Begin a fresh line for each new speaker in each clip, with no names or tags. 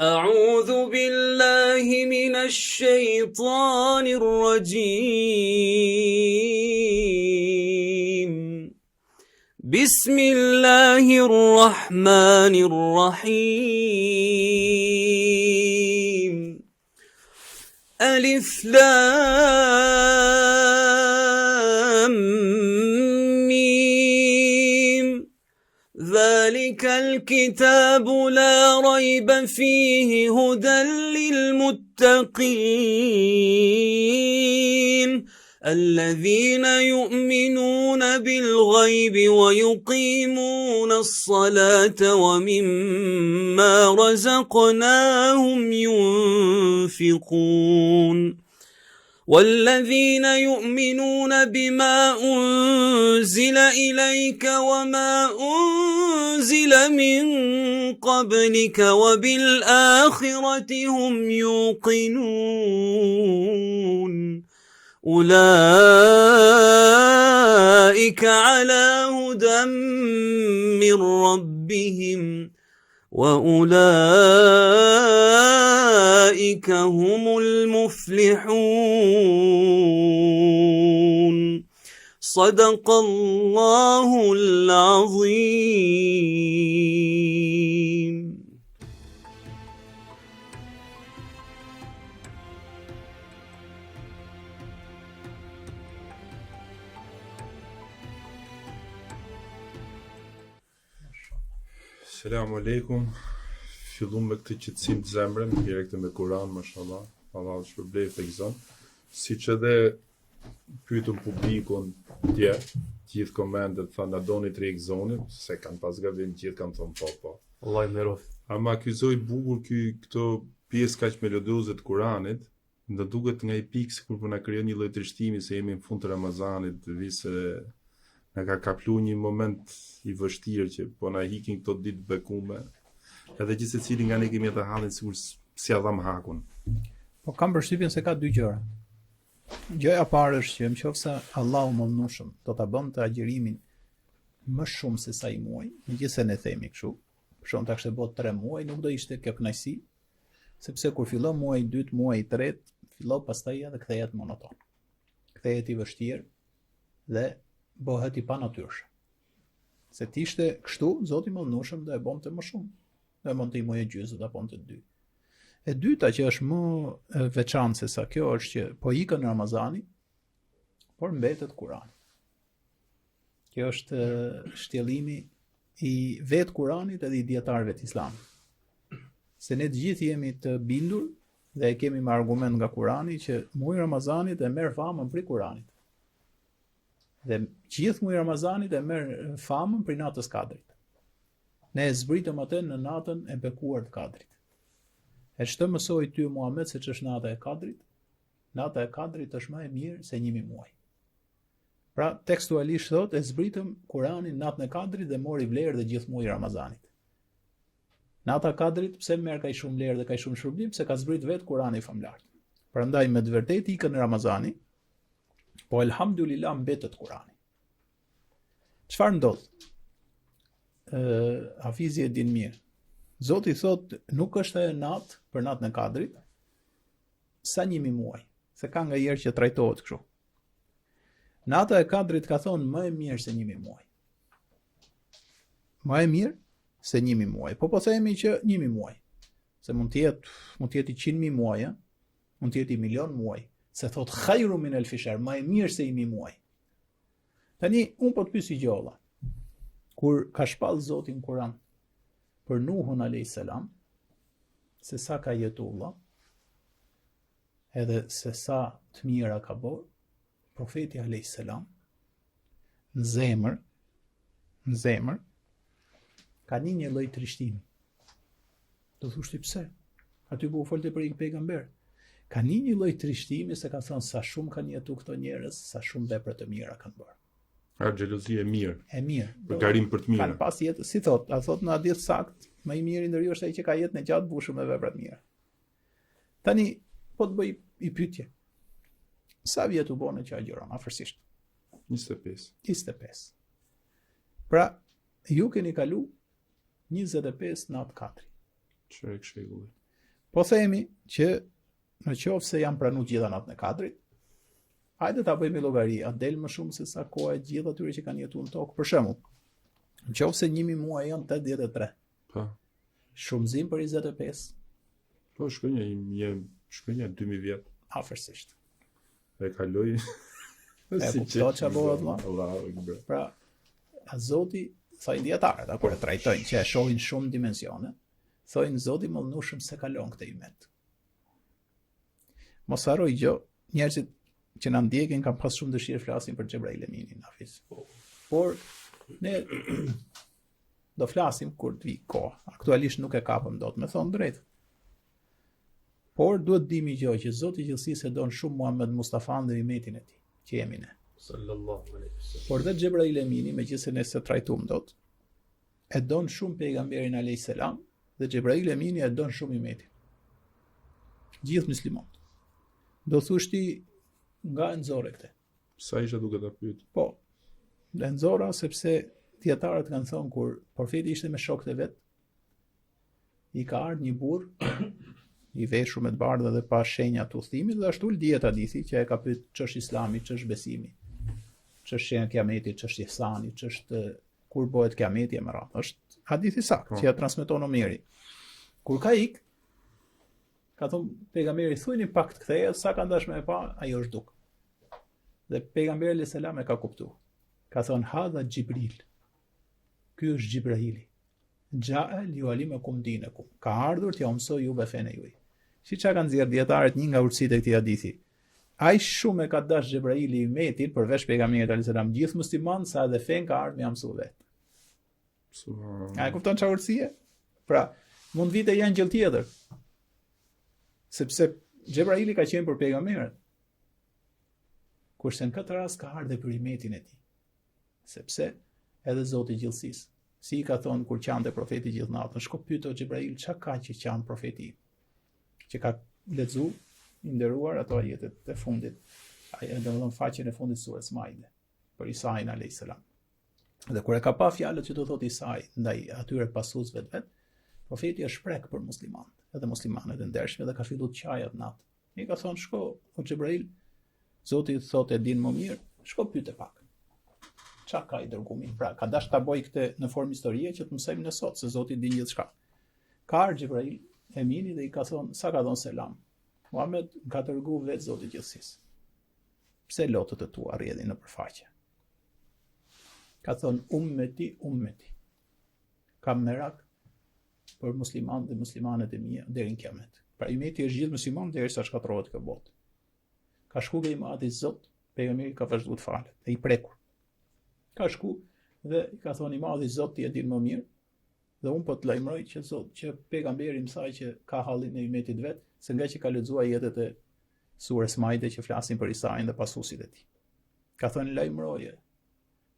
أعوذ بالله من الشيطان الرجيم بسم الله الرحمن الرحيم ألف لام ميم ذلك الكتاب لا ريب فيه هدى للمتقين الذين يؤمنون بالغيب ويقيمون الصلاة ومما رزقناهم ينفقون والذين يؤمنون بما أنزل إليك وما أنزل من قبلك وبالآخرة هم يوقنون أولئك على هدى من ربهم وأولئك هم المفلحون صدق الله العظيم.
Selamu alaikum. Fillum me këtë qetësim të zemrën, direkt me Kur'an, mashallah. Allah të shpërblej tek zon. Siç edhe pyetëm publikun dje, gjithë komentet thanë na doni të rejk zonit, se kanë pas gabim, gjithë kanë thonë po.
Allah i mërov.
Ama ky zoj bukur këto pjesë kaq melodioze të Kur'anit, nda duket nga i pikë sikur po na krijon një lloj trishtimi se jemi në fund të Ramazanit, vise na ka kaplu një moment i vështirë që po na hikin këto ditë bekume. Edhe gjithë secili nga ne kemi atë hallin sikur si adham hakun.
Po kam përshtypjen se ka dy gjëra. Gjëja e parë është që nëse Allahu mëndshëm do ta bënte agjërimin më shumë se sa i muaj, megjithëse ne themi kështu, për shkak ta kishte bërë 3 muaj, nuk do ishte kjo kënaqësi, sepse kur fillon muaji i dytë, muaji i tretë, fillon pastaj edhe kthehet monoton. Kthehet i vështirë dhe bëhet i panatyrshëm. Se të ishte kështu, Zoti i mëndshëm do e bonte më shumë. Do e bonte i muaj e gjysmë, do e bonte 2. E dyta që është më veçantë se sa kjo është që po ikën Ramazani, por mbetet Kurani. Kjo është shtjellimi i vetë Kuranit edhe i dietarëve të Islamit. Se ne të gjithë jemi të bindur dhe e kemi me argument nga Kurani që muaji i Ramazanit e merr famën prej Kuranit. Dhe gjithë muaji i Ramazanit e merr famën prej natës Kadrit. Ne e zbritëm atë në natën e bekuar të Kadrit. E çdo mësoi ty Muhammed se ç'është nata e Kadrit? Nata e Kadrit është më e mirë se 1000 muaj. Pra tekstualisht thotë e zbritëm Kur'anin natën e Kadrit dhe mori vlerë dhe gjithë muaji i Ramazanit. Nata e Kadrit pse merr kaq shumë vlerë dhe kaq shumë shpërblim? Se ka zbrit vetë Kur'ani famlar. Prandaj me të vërtetë ikën Ramazani, po elhamdulillah mbetet Kur'ani. Çfarë ndodh? Hafizi e din mirë. Zoti thot nuk është ajo natë për natën e Kadrit sa 1000 muaj, se ka nga herë që trajtohet kështu. Nata e Kadrit ka thonë më e mirë se 1000 muaj. Më e mirë se 1000 muaj. Po themi që 1000 muaj. Se mund të jetë i 100.000 muaj, mund të jetë i 1.000.000 muaj. Se thot khairu min alfi shahr, më e mirë se 1000 muaj. Tani un po të pyes i gjalla. Kur ka shpall Zoti në Kur'an për Nuhun a.s. se sa ka jetuar, edhe se sa të mira ka bërë, profeti a.s. në zemër, ka një lloj trishtimi. Do thoshti pse? Aty po u folte për një pejgamber. Ka një lloj trishtimi se ka thënë sa shumë kanë jetuar këto njerëz, sa shumë vepra të mira kanë bërë.
Xhelozi e mirë.
E mirë.
Përgarim për të mirë.
Kan pas jetë, si thot në hadith sakt, më i miri ndër ju është ai që ka jetën e gjatë mbushur me vepra të mira. Tani po të bëj i pyetje. Sa vjet u bën që agjeron afërsisht? 25. Pra, ju keni kalu 25 natë katri.
Çfarë këshilli?
Po themi që në qoftë se janë pranuar gjitha natën e Kadrit, hajde ta bëjmë llogari, a del më shumë se sa koha e gjithë atyre që kanë jetuar në tokë. Për shembull, në qoftë se 1000 muaj janë 83,
Po.
shumëzim për 25,
Po shkënja 2000 vjet.
afërsisht.
E kaloi.
kuptoj çfarë bëhet, vëlla?
Allahu Akbar.
Pra, a Zoti, thojnë dietarët, kur e trajtojnë që e shohin shumë dimensione, thojnë Zoti mallnushëm se kalon këtë imet. Mos harroj gjë, njerëzit që na ndjekin kanë pas shumë dëshirë flasin për Xhebrail Eminin, Hafiz. Por ne do flasim kur të vi koha. Aktualisht nuk e kapëm dot, me thonë drejt. Por duhet dimi gjë që Zoti i Gjithësisë e don shumë Muhammed Mustafan dhe imetin e tij, që jemi ne.
Sallallahu alaihi wasallam.
Por dhe Xhebrail Emini, megjithëse ne se trajtuam dot, e don shumë pejgamberin alayhis salam dhe Xhebrail Emini e don shumë imetin. Gjithë muslimanët. Do thush ti nga e nxorre këtë.
Sa isha duke ta pyet.
Po, dhe nxora sepse dietarët kanë thonë kur profeti ishte me shokët e vet, i ka ardhur një burr i veshur me të bardhë dhe pa shenja të udhëtimit dhe ashtu dihet hadithi që e ka pyet ç'është Islami, ç'është besimi, ç'është shenja e Kiametit, ç'është ihsani, ç'është kur bëhet Kiameti e merat. Është hadithi sakt që ja transmeton Omeri. Kur ka ik, ka thonë pejgamberi thujni pak të kthehet, sa ka dash me e pa, ajo është duk. Dhe pejgamberi alayhis salam e ka kuptuar. Ka thonë hadha Xhibril. Ky është Xhibraili. Ja'a liualimakum dinakum. Ka ardhur t'ja mësoj juve fenë juaj. Si çka kanë nxjerr dietarët një nga urtësitë e këtij hadithi. Ai shumë e ka dash Xhebraili imetin përveç pejgamberit alayhis salam gjithë musliman sa edhe fen ka ardhur me ia mësua vet. A e kupton çfarë urtësie? Pra, mund vite janë gjë tjetër. Sepse Xhebraili ka qenë për pejgamberët. Kurse në këtë rast ka ardhur për imetin e tij. Sepse edhe Zoti i Gjithësisë, si i ka thonë kur qante profeti gjithë natën, shko pyet o Xhebrail, çka ka që qan profeti? Që ka lexu i nderuar ato ajetet e fundit. Ai domethënë faqen e fundit surës Maide për Isain alayhis salam. Dhe kur e ka pa fjalët që do thotë Isai ndaj atyre pasuesve të vet, profeti është shpreh për muslimanët, edhe muslimanët e ndershëm dhe ka filluar të qajat natë. I ka thonë shko o Xhebrail, Zoti thotë e din më mirë, shko pyet e pak. Çka ka i dërgumin? Pra, ka dash ta bëj këtë në formë historie që të mësojmë ne sot se Zoti din gjithçka. Ka ardhur Xhebrail Emini dhe i ka thonë, sa ka thonë selam. Muhammed ka dërguar vetë Zoti i Gjithësisë. Pse lotët e tua rrjedhin në përfaqe? Ka thonë ummeti. Ka merak për muslimanët dhe muslimanet e mia deri në Kiamet. Pra imeti është gjithë musliman derisa shkatërrohet kjo botë. Ka shku ke imati Zot, pejgamberi ka vazhduar të falet, e i prekur. Ka shku dhe i ka thonë i madhi Zot ti e din më mirë, dhe unë po të lajmëroj që Zot, që pejgamberi më thaj që ka hallin e imetit vet, se nga që ka lexuar jetët e surës Maide që flasin për Isain dhe pasuesit e tij. Ka thonë lajmëroje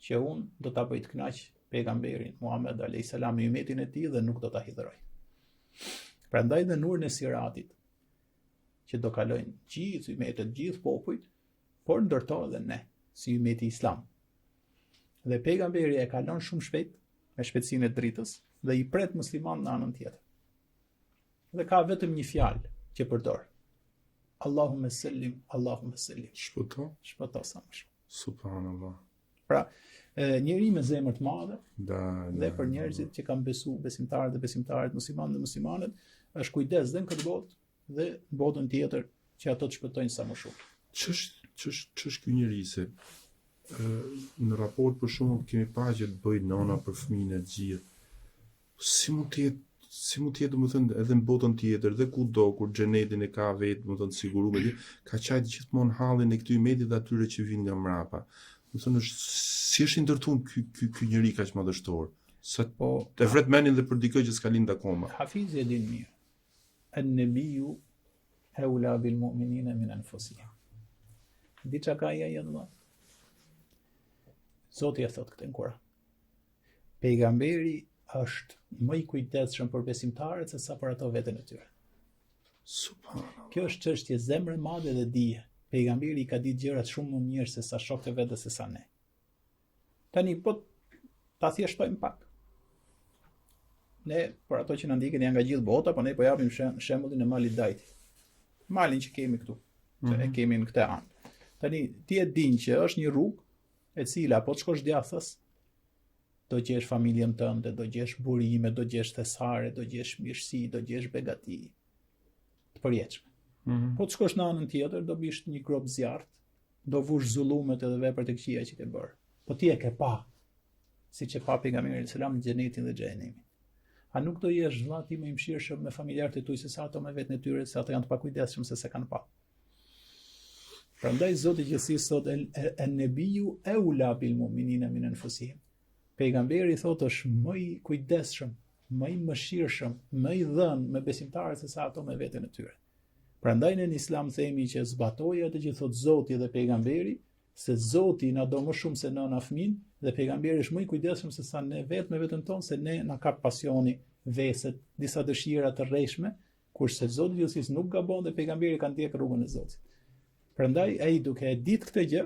që unë do ta bëj të kënaq pejgamberin Muhammed alayhis salam me imetin e tij dhe nuk do ta hidhroj. Prandaj dhe nurin e Siratit që do kalojnë gjithë imetet, gjithë popujt, por ndërto edhe ne, si imeti Islam. Dhe pejgamberi e kalon shumë shpejt, me shpejtësinë e dritës, dhe i pret musliman në anën tjetër. Dhe ka vetëm një fjalë që përdor. Allahumma sallim, Allahumma sallim. Shpëto sa më shumë.
Subhanallah.
Pra, njëri me zemër të madhe, dhe për
da.
njerëzit që kanë besu, besimtarët dhe besimtarët, muslimanë dhe muslimanet, është kujdes dhe në këtë botë dhe në botën tjetër që ato të shpëtojnë sa më shumë.
Ç'është ky njeri se në raport për shkakun kemi parë që të bëj nona për fëmijën e gjithë. Si mund të jetë domethënë edhe në botën tjetër dhe kudo kur xhenetin e ka vetë domethënë siguruar ka qajt gjithmonë hallin e këtij imeti dhe atyre që vijnë nga mbrapa. Domethënë si është i ndërtuar ky njeri kaq madhështor. Sa
Po,
të vret menin dhe për dikë që s'ka lind akoma.
Hafizi e din mirë. An-nabiyyu awla bil mu'minina min anfusihim. Di çka ka ai Allah? Zoti e thot këtë në Kur'an. Pejgamberi është më i kujdesshëm për besimtarët se sa për ato veten e tyre.
Subhanallah.
Kjo është çështje zemre madhe dhe dije. Pejgamberi ka ditë gjërat shumë më mirë se sa shokët e vet dhe se sa ne. Tani po ta thjeshtojmë pak. Ne, për ato që na ndiqin janë nga gjithë bota, po ne po japim shembullin e malit Dajti. Malin që kemi këtu, që e kemi në këtë anë. Tani ti e din që është një rrugë e cila po të shkosh djathtas, do gjesh familjen tënde, do gjesh burime, do gjesh thesare, do gjesh mirësi, do gjesh begati të përjetshme. Po të shkosh në anën tjetër, do bish një grop zjarrt, do vush zullumet edhe veprat e këqija që ke bërë. Po ti e ke pa, siç e pa pejgamberi selam në xhenetin dhe xhenemin. A nuk do jesh vllati më i mëshirshëm me familjarët e tuaj se sa ato me vetën e tyre, se ato janë të pakujdesshëm se kanë pa. Prandaj Zoti i gjithësisë thotë en-nebiju eula bil mu'minina min anfusihim. Pejgamberi thotë është më i kujdesshëm, më i mëshirshëm, më i dhënë me besimtarët se sa ato me veten e tyre. Prandaj në Islam themi që zbatojë atë që thot Zoti dhe pejgamberi, se Zoti na do më shumë se nëna fëmin dhe pejgamberi është më i kujdesshëm se sa ne vetë me veten tonë, se ne na kap pasioni, veset, disa dëshira të rreshme, kurse Zoti gjithësisë nuk gabon dhe pejgamberi ka ndjek rrugën e Zotit. Prandaj ai duke e ditë këtë gjë,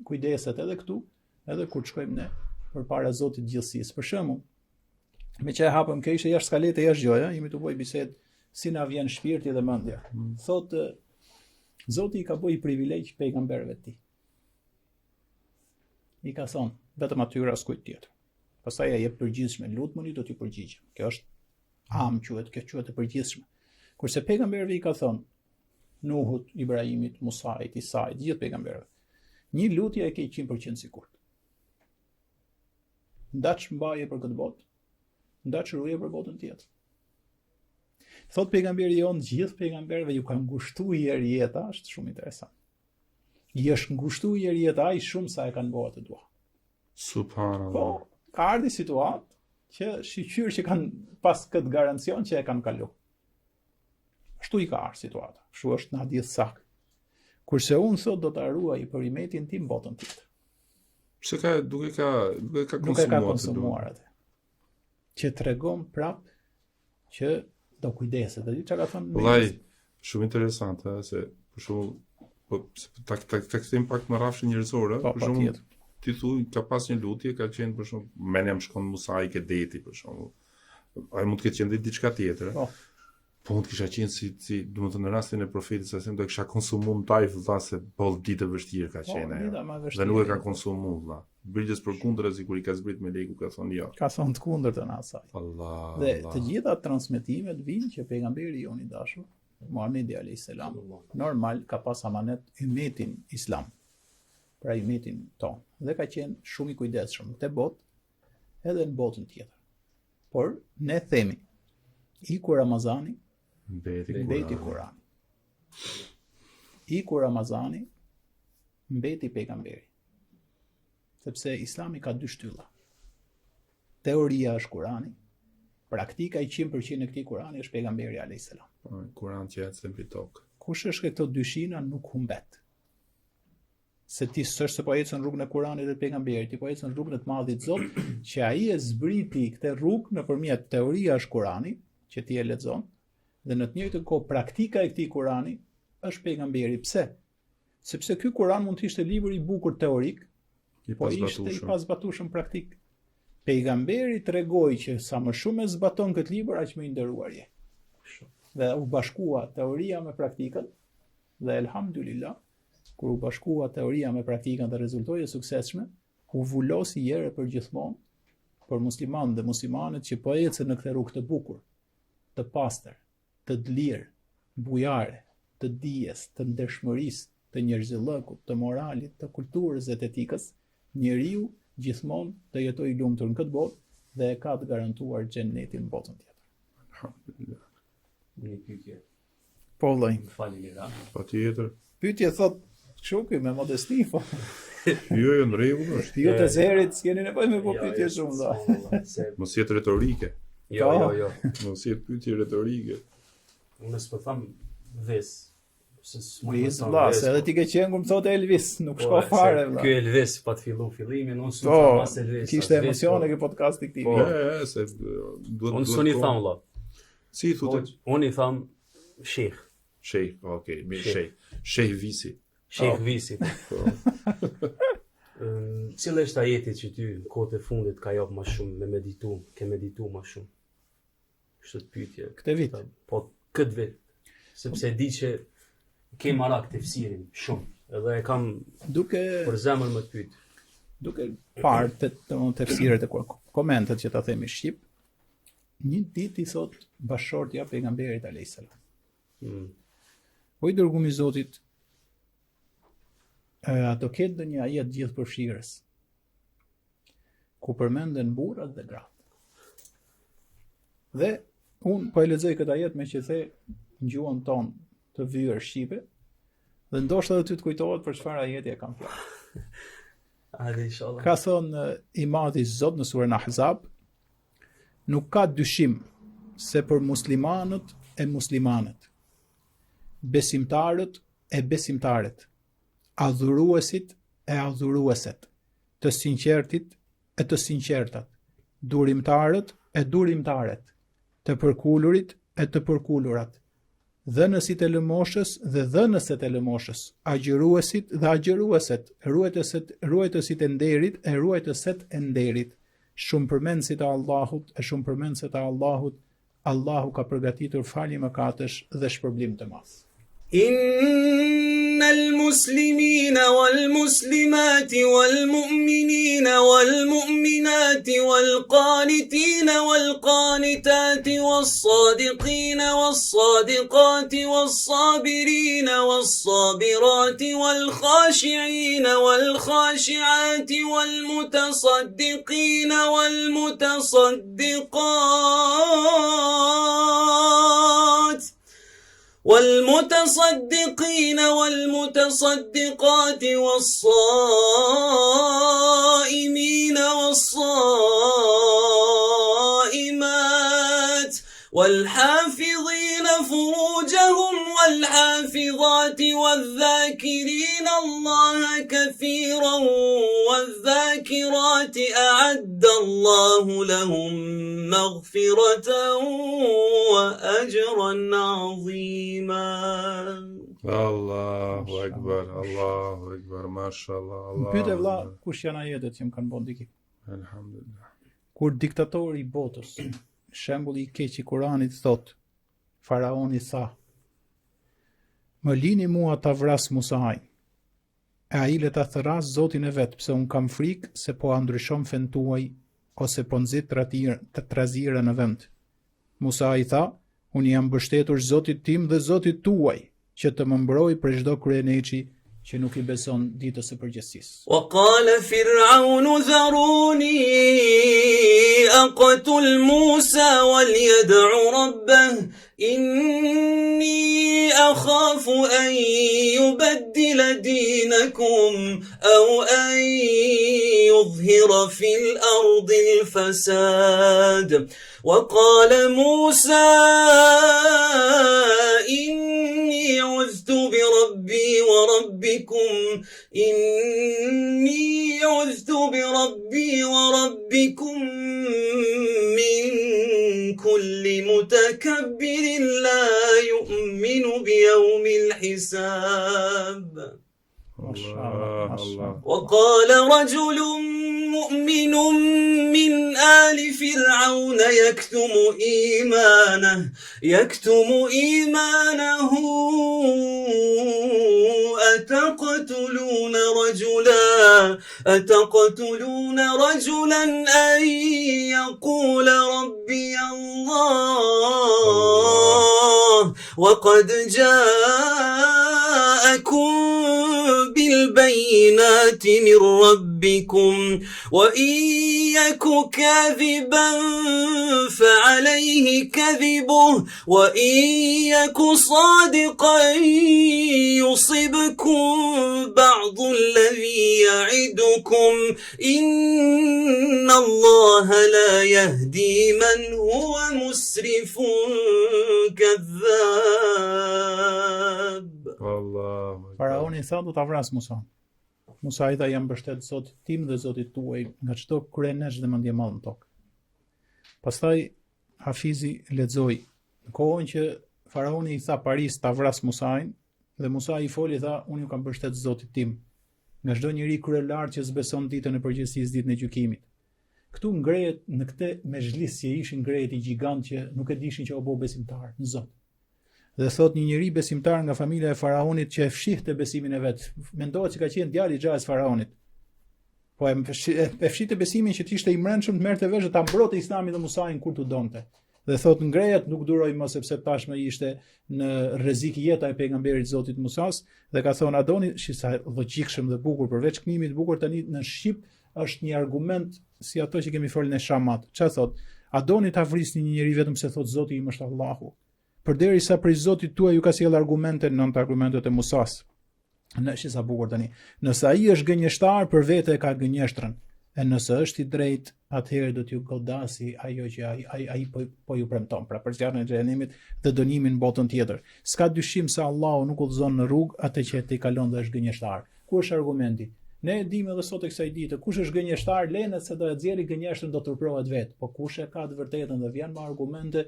kujdeset edhe këtu, edhe kur shkojmë ne përpara Zotit gjithësisë. Për shembull, me që e hapëm kjo ishte jashtë skalete, jashtë gjoja, jemi të bëj bisedë si na vjen shpirti dhe mendja. Thotë Zoti i ka bëj privilegj pejgamberëve të tij. I ka thonë, vetëm atyre as kujt tjetër. Pastaj ai jep përgjithshme, lutmuni do t'ju përgjigjem. Kjo është quhet, kjo quhet e përgjithshme. Kurse pejgamberëve i ka thonë Nuhut, Ibrahimit, Musait, Isait, gjithë pejgamberëve. Një lutje e ke 100% sigurt. Ndaç mbaje për këtë botë, ndaç ruaje për botën tjetër. Thot pejgamberi jon, gjithë pejgamberëve ju ka ngushtuar jeta, është shumë interesant. I është ngushtuar jeta aq shumë sa e kanë bërë atë dua.
Subhanallah.
Po, ka ardhi situatë që shiqyr që kanë pas këtë garancion që e kanë kalu. Ashtu i ka ardhur situata. Kështu është në hadith sak. Kurse unë thot do ta ruaj për imetin tim botën tjetër.
Pse ka duke ka
konsumuar atë. Që tregon prap që do kujdeset. Dhe çka ka thënë?
Vllai, shumë interesante, se për shembull, po ta kthejmë pak më rrafshin njerëzore, për shembull, ti thuaj ka pas një lutje, ka qenë për shembull, menem shkon Musa i ke deti për shembull. Ai mund të ketë qenë diçka tjetër. Po mund të kisha qenë si domethënë në rastin e profetit sa do kisha konsumuar taj vëlla se boll ditë vështirë ka qenë ajo. Dhe nuk e ka konsumuar vëlla. Bërgjës për kundër as kur i ka zbrit me leku ka thonë jo.
Ka thonë të kundërtën asaj.
Allah.
Dhe të gjitha transmetimet vinë që pejgamberi jon i dashur, Muhamedi alayhis salam, normal ka pas amanet ummetin islam. Pra ummetin ton. Dhe ka qenë shumë i kujdesshëm në këtë botë edhe në botën tjetër. Por ne themi iku Ramazani, mbeti Kurani. Iku Ramazani, mbeti pejgamberi. Sepse Islami ka dy shtylla. Teoria është Kurani, praktika i 100% e këtij Kurani është pejgamberi alayhis salam.
Kurani që ecën mbi tokë.
Kush është këto dyshina nuk humbet. Se ti s'është se po ecën rrugën e Kuranit dhe pejgamberit, ti po ecën rrugën e të Madhit Zot, që ai e zbriti këtë rrugë nëpërmjet teoria është Kurani, që ti e lexon, dhe në të njëjtën kohë praktika e këtij Kurani është pejgamberi. Pse? Sepse ky Kuran mund të ishte libër i bukur teorik, po ishte i pazbatueshëm praktik. Pejgamberi tregoi që sa më shumë e zbaton këtë libër, aq më i nderuar je. Dhe u bashkua teoria me praktikën, dhe elhamdulillah, kur u bashkua teoria me praktikën dhe rezultoi e suksesshme, u vulosi herë për gjithmonë për muslimanët dhe muslimanet që po ecën në këtë rrugë të bukur, të pastër, të lirë, bujare, të dijes, të ndershmërisë, të njerëzillëkut, të moralit, të kulturës dhe të etikës, njeriu gjithmonë të jetojë i lumtur në këtë botë dhe e ka të garantuar xhenetin në botën tjetër.
Alhamdulillah.
Një pyetje.
Po vllai.
Më falni Lira.
Patjetër.
Pyetje thot Shoku me modesti po.
Jo, në rregull është.
Ju të zerit s'keni nevojë me pyetje shumë dha.
Mos jetë retorike.
Jo.
Mos jetë pyetje retorike.
Unë s'po tham ves.
Elvis, vlla, se edhe ti ke qenë ku më thotë Elvis, nuk shko fare vlla.
Ky Elvis pa të filluar fillimin, unë s'u tham as Elvis.
Kishte emocione ky podcasti këtij.
Se duhet.
Unë s'u tham vlla.
Si i thotë?
Unë i tham Sheikh.
Sheikh, okay, mirë Sheikh. Sheikh Visi.
Sheikh Visi. Cila është ajeti që ty në kohët e fundit ka jap më shumë me meditu, ke meditu më shumë? Kështu të pyetje.
Këtë vit.
Po këtë vit. Sepse di që ke marak të fësirin shumë. Edhe e kam
Duke
për zemër më të pyet.
duke parë të tefsiret e komentet që ta themi shqip, një ditë i thot bashortja pejgamberit alayhis salam. O i dërguar i Zotit, a do ketë ndonjë ajet gjithë përfshirës ku përmenden burrat dhe gratë. Dhe unë po e lexoj këtë ajet me që the në gjuhën tonë të vyer shqipe, dhe ndoshta edhe ty të kujtohet për çfarë ajeti e kam fjalë.
Hajde inshallah.
Ka thonë i madhi Zot në surën Ahzab, nuk ka dyshim se për muslimanët e muslimanët, besimtarët e besimtarët, adhuruesit e adhurueset, të sinqertit e të sinqertat, durimtarët e durimtaret, të përkulurit e të përkulurat, dhënësit e lëmoshës dhe dhënëset e lëmoshës, agjëruesit dhe agjërueset, ruajtësit e nderit e ruajtëset e nderit, shumë përmendësit e Allahut e shumë përmendësit e Allahut, Allahu ka përgatitur falje mëkatesh dhe shpërblim të madh.
إن المسلمين والمسلمات والمؤمنين والمؤمنات والقانتين والقانتات والصادقين والصادقات والصابرين والصابرات والخاشعين والخاشعات والمتصدقين والمتصدقين والمتصدقات والصائمين والصائمات والحافظين فروجهم والحافظات والذاكرين الله كثيرا والذاكرات أعد الله لهم مغفرة وأجرا عظيما.
Allahu Akbar, mashallah, Allah.
Pyete vëlla, kush janë ajetet që më kanë bën dikim?
Alhamdulillah.
Kur diktatori i botës, shembulli i keq i Kuranit thot, faraoni tha, më lini mua ta vras Musa'in. E ai le ta thras Zotin e vet, pse un kam frikë se po a ndryshon fen tuaj ose po nxit trazira në vend. Musa i tha, unë jam mbështetur Zotit tim dhe Zotit tuaj, që të më mbroj për çdo kryeneçi që nuk i beson ditës së përgjithësisë.
وقال فرعون ذروني أقتل موسى وليدع ربه إني أخاف أن يبدل دينكم أو أن يظهر في الأرض الفساد. وقال موسى إني عذت بربي وربكم من كل متكبر لا يؤمن بيوم الحساب.
Allah.
وقال رجل مؤمن من آل فرعون يكتم إيمانه أتقتلون رجلا أن يقول ربي الله وقد جاءكم بالبينات من ربكم وإن يك كاذبا فعليه كذبه وإن يك صادقا يصبكم بعض الذي يعدكم إن الله لا يهدي من هو مسرف كذاب.
Faraoni tha do ta vras Musa. Musa i tha jam mbështet Zotit tim dhe Zotit tuaj nga çdo kryenesh dhe mendje mall në tokë. Pastaj Hafizi lexoi në kohën që Faraoni i tha Paris ta vras Musain dhe Musa i foli tha unë ju kam mbështet Zotit tim nga çdo njeri kryelar që s'beson ditën e përgjithësisë, ditën e gjykimit. Këtu ngrehet në këtë mezhlis që ishin ngrehet i gjigant që nuk e dishin që u bë besimtar në Zot. Dhe thot një njeri besimtar nga familja e faraonit që e fshihte besimin e vet. Mendohet se ka qenë djali i xhas faraonit. Po e fshihte besimin që të ishte i mbrëmshëm të merrte vesh ta mbrote Islamin dhe Musain kur tu donte. Dhe thot ngrehet nuk duroi më sepse tashmë ishte në rrezik jeta e pejgamberit Zotit Musas dhe ka thonë Adoni, sa logjikshëm dhe bukur përveç kënimit të bukur tani në shqip është një argument si ato që kemi folën në Shamat. Çfarë thot? Adoni ta vrisni një njeri vetëm se thot Zoti im është Allahu. Përderisa prej Zotit tuaj ju ka sjell argumente, nënt argumentet e Musas. Në sa bukur tani. Nëse ai është gënjeshtar, për vete e ka gënjeshtrën. E nëse është i drejt, atëherë do t'ju godasi ajo që ai po ju premton, pra për zjarrin e xhenemit dhe dënimin në botën tjetër. S'ka dyshim se Allahu nuk udhëzon në rrugë atë që ti kalon dhe është gënjeshtar. Ku është argumenti? Ne e dimë edhe sot e kësaj dite, kush është gënjeshtar, lenet se do e nxjerrë gënjeshtën do turprohet vet, po kush e ka të vërtetën dhe vjen me argumente,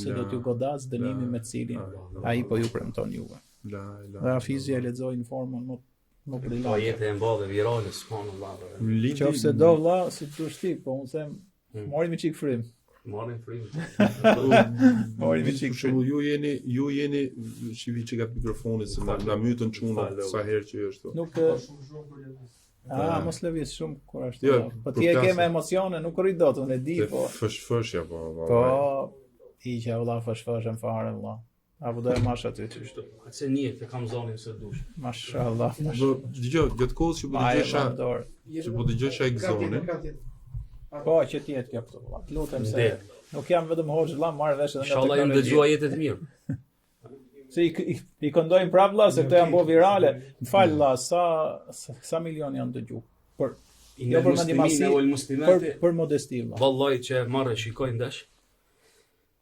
se do t'ju godas dënimin me cilin ai po ju premton juve. Dhe Hafizja e lexoi në formën më brillante.
Po jetë e mballë virale, subhanallahu.
Qofse do vlla, si dush ti, po unë them, mori me çik frym.
Marrin frym.
Mori me çik frym.
Ju jeni shivi që ka mikrofonin se na mytën çuna sa herë që është.
Nuk mos lëviz shumë kur është.
Jo,
Po ti e ke me emocione, nuk rrit dot, unë e di, po.
Fshfshja po.
Po, i që valla fshfshem fare valla. Apo do e mash aty.
Atë se një të kam zonin se dush.
Mashallah.
Dgjoj, gjatë kohës që po dëgjoja, që po dëgjoja Egzonin.
Po, që ti jetë kjo këtu. Lutem se nuk jam vetëm hoxh valla, marr vesh edhe nga
Inshallah ju dëgjoj jetë të mirë.
Se i këndojnë prap valla se këto janë bo virale. M'fal valla, sa milion janë dëgjuar. Por jo për mendimasi, për modesti valla.
Vallahi që marrë shikoj ndash.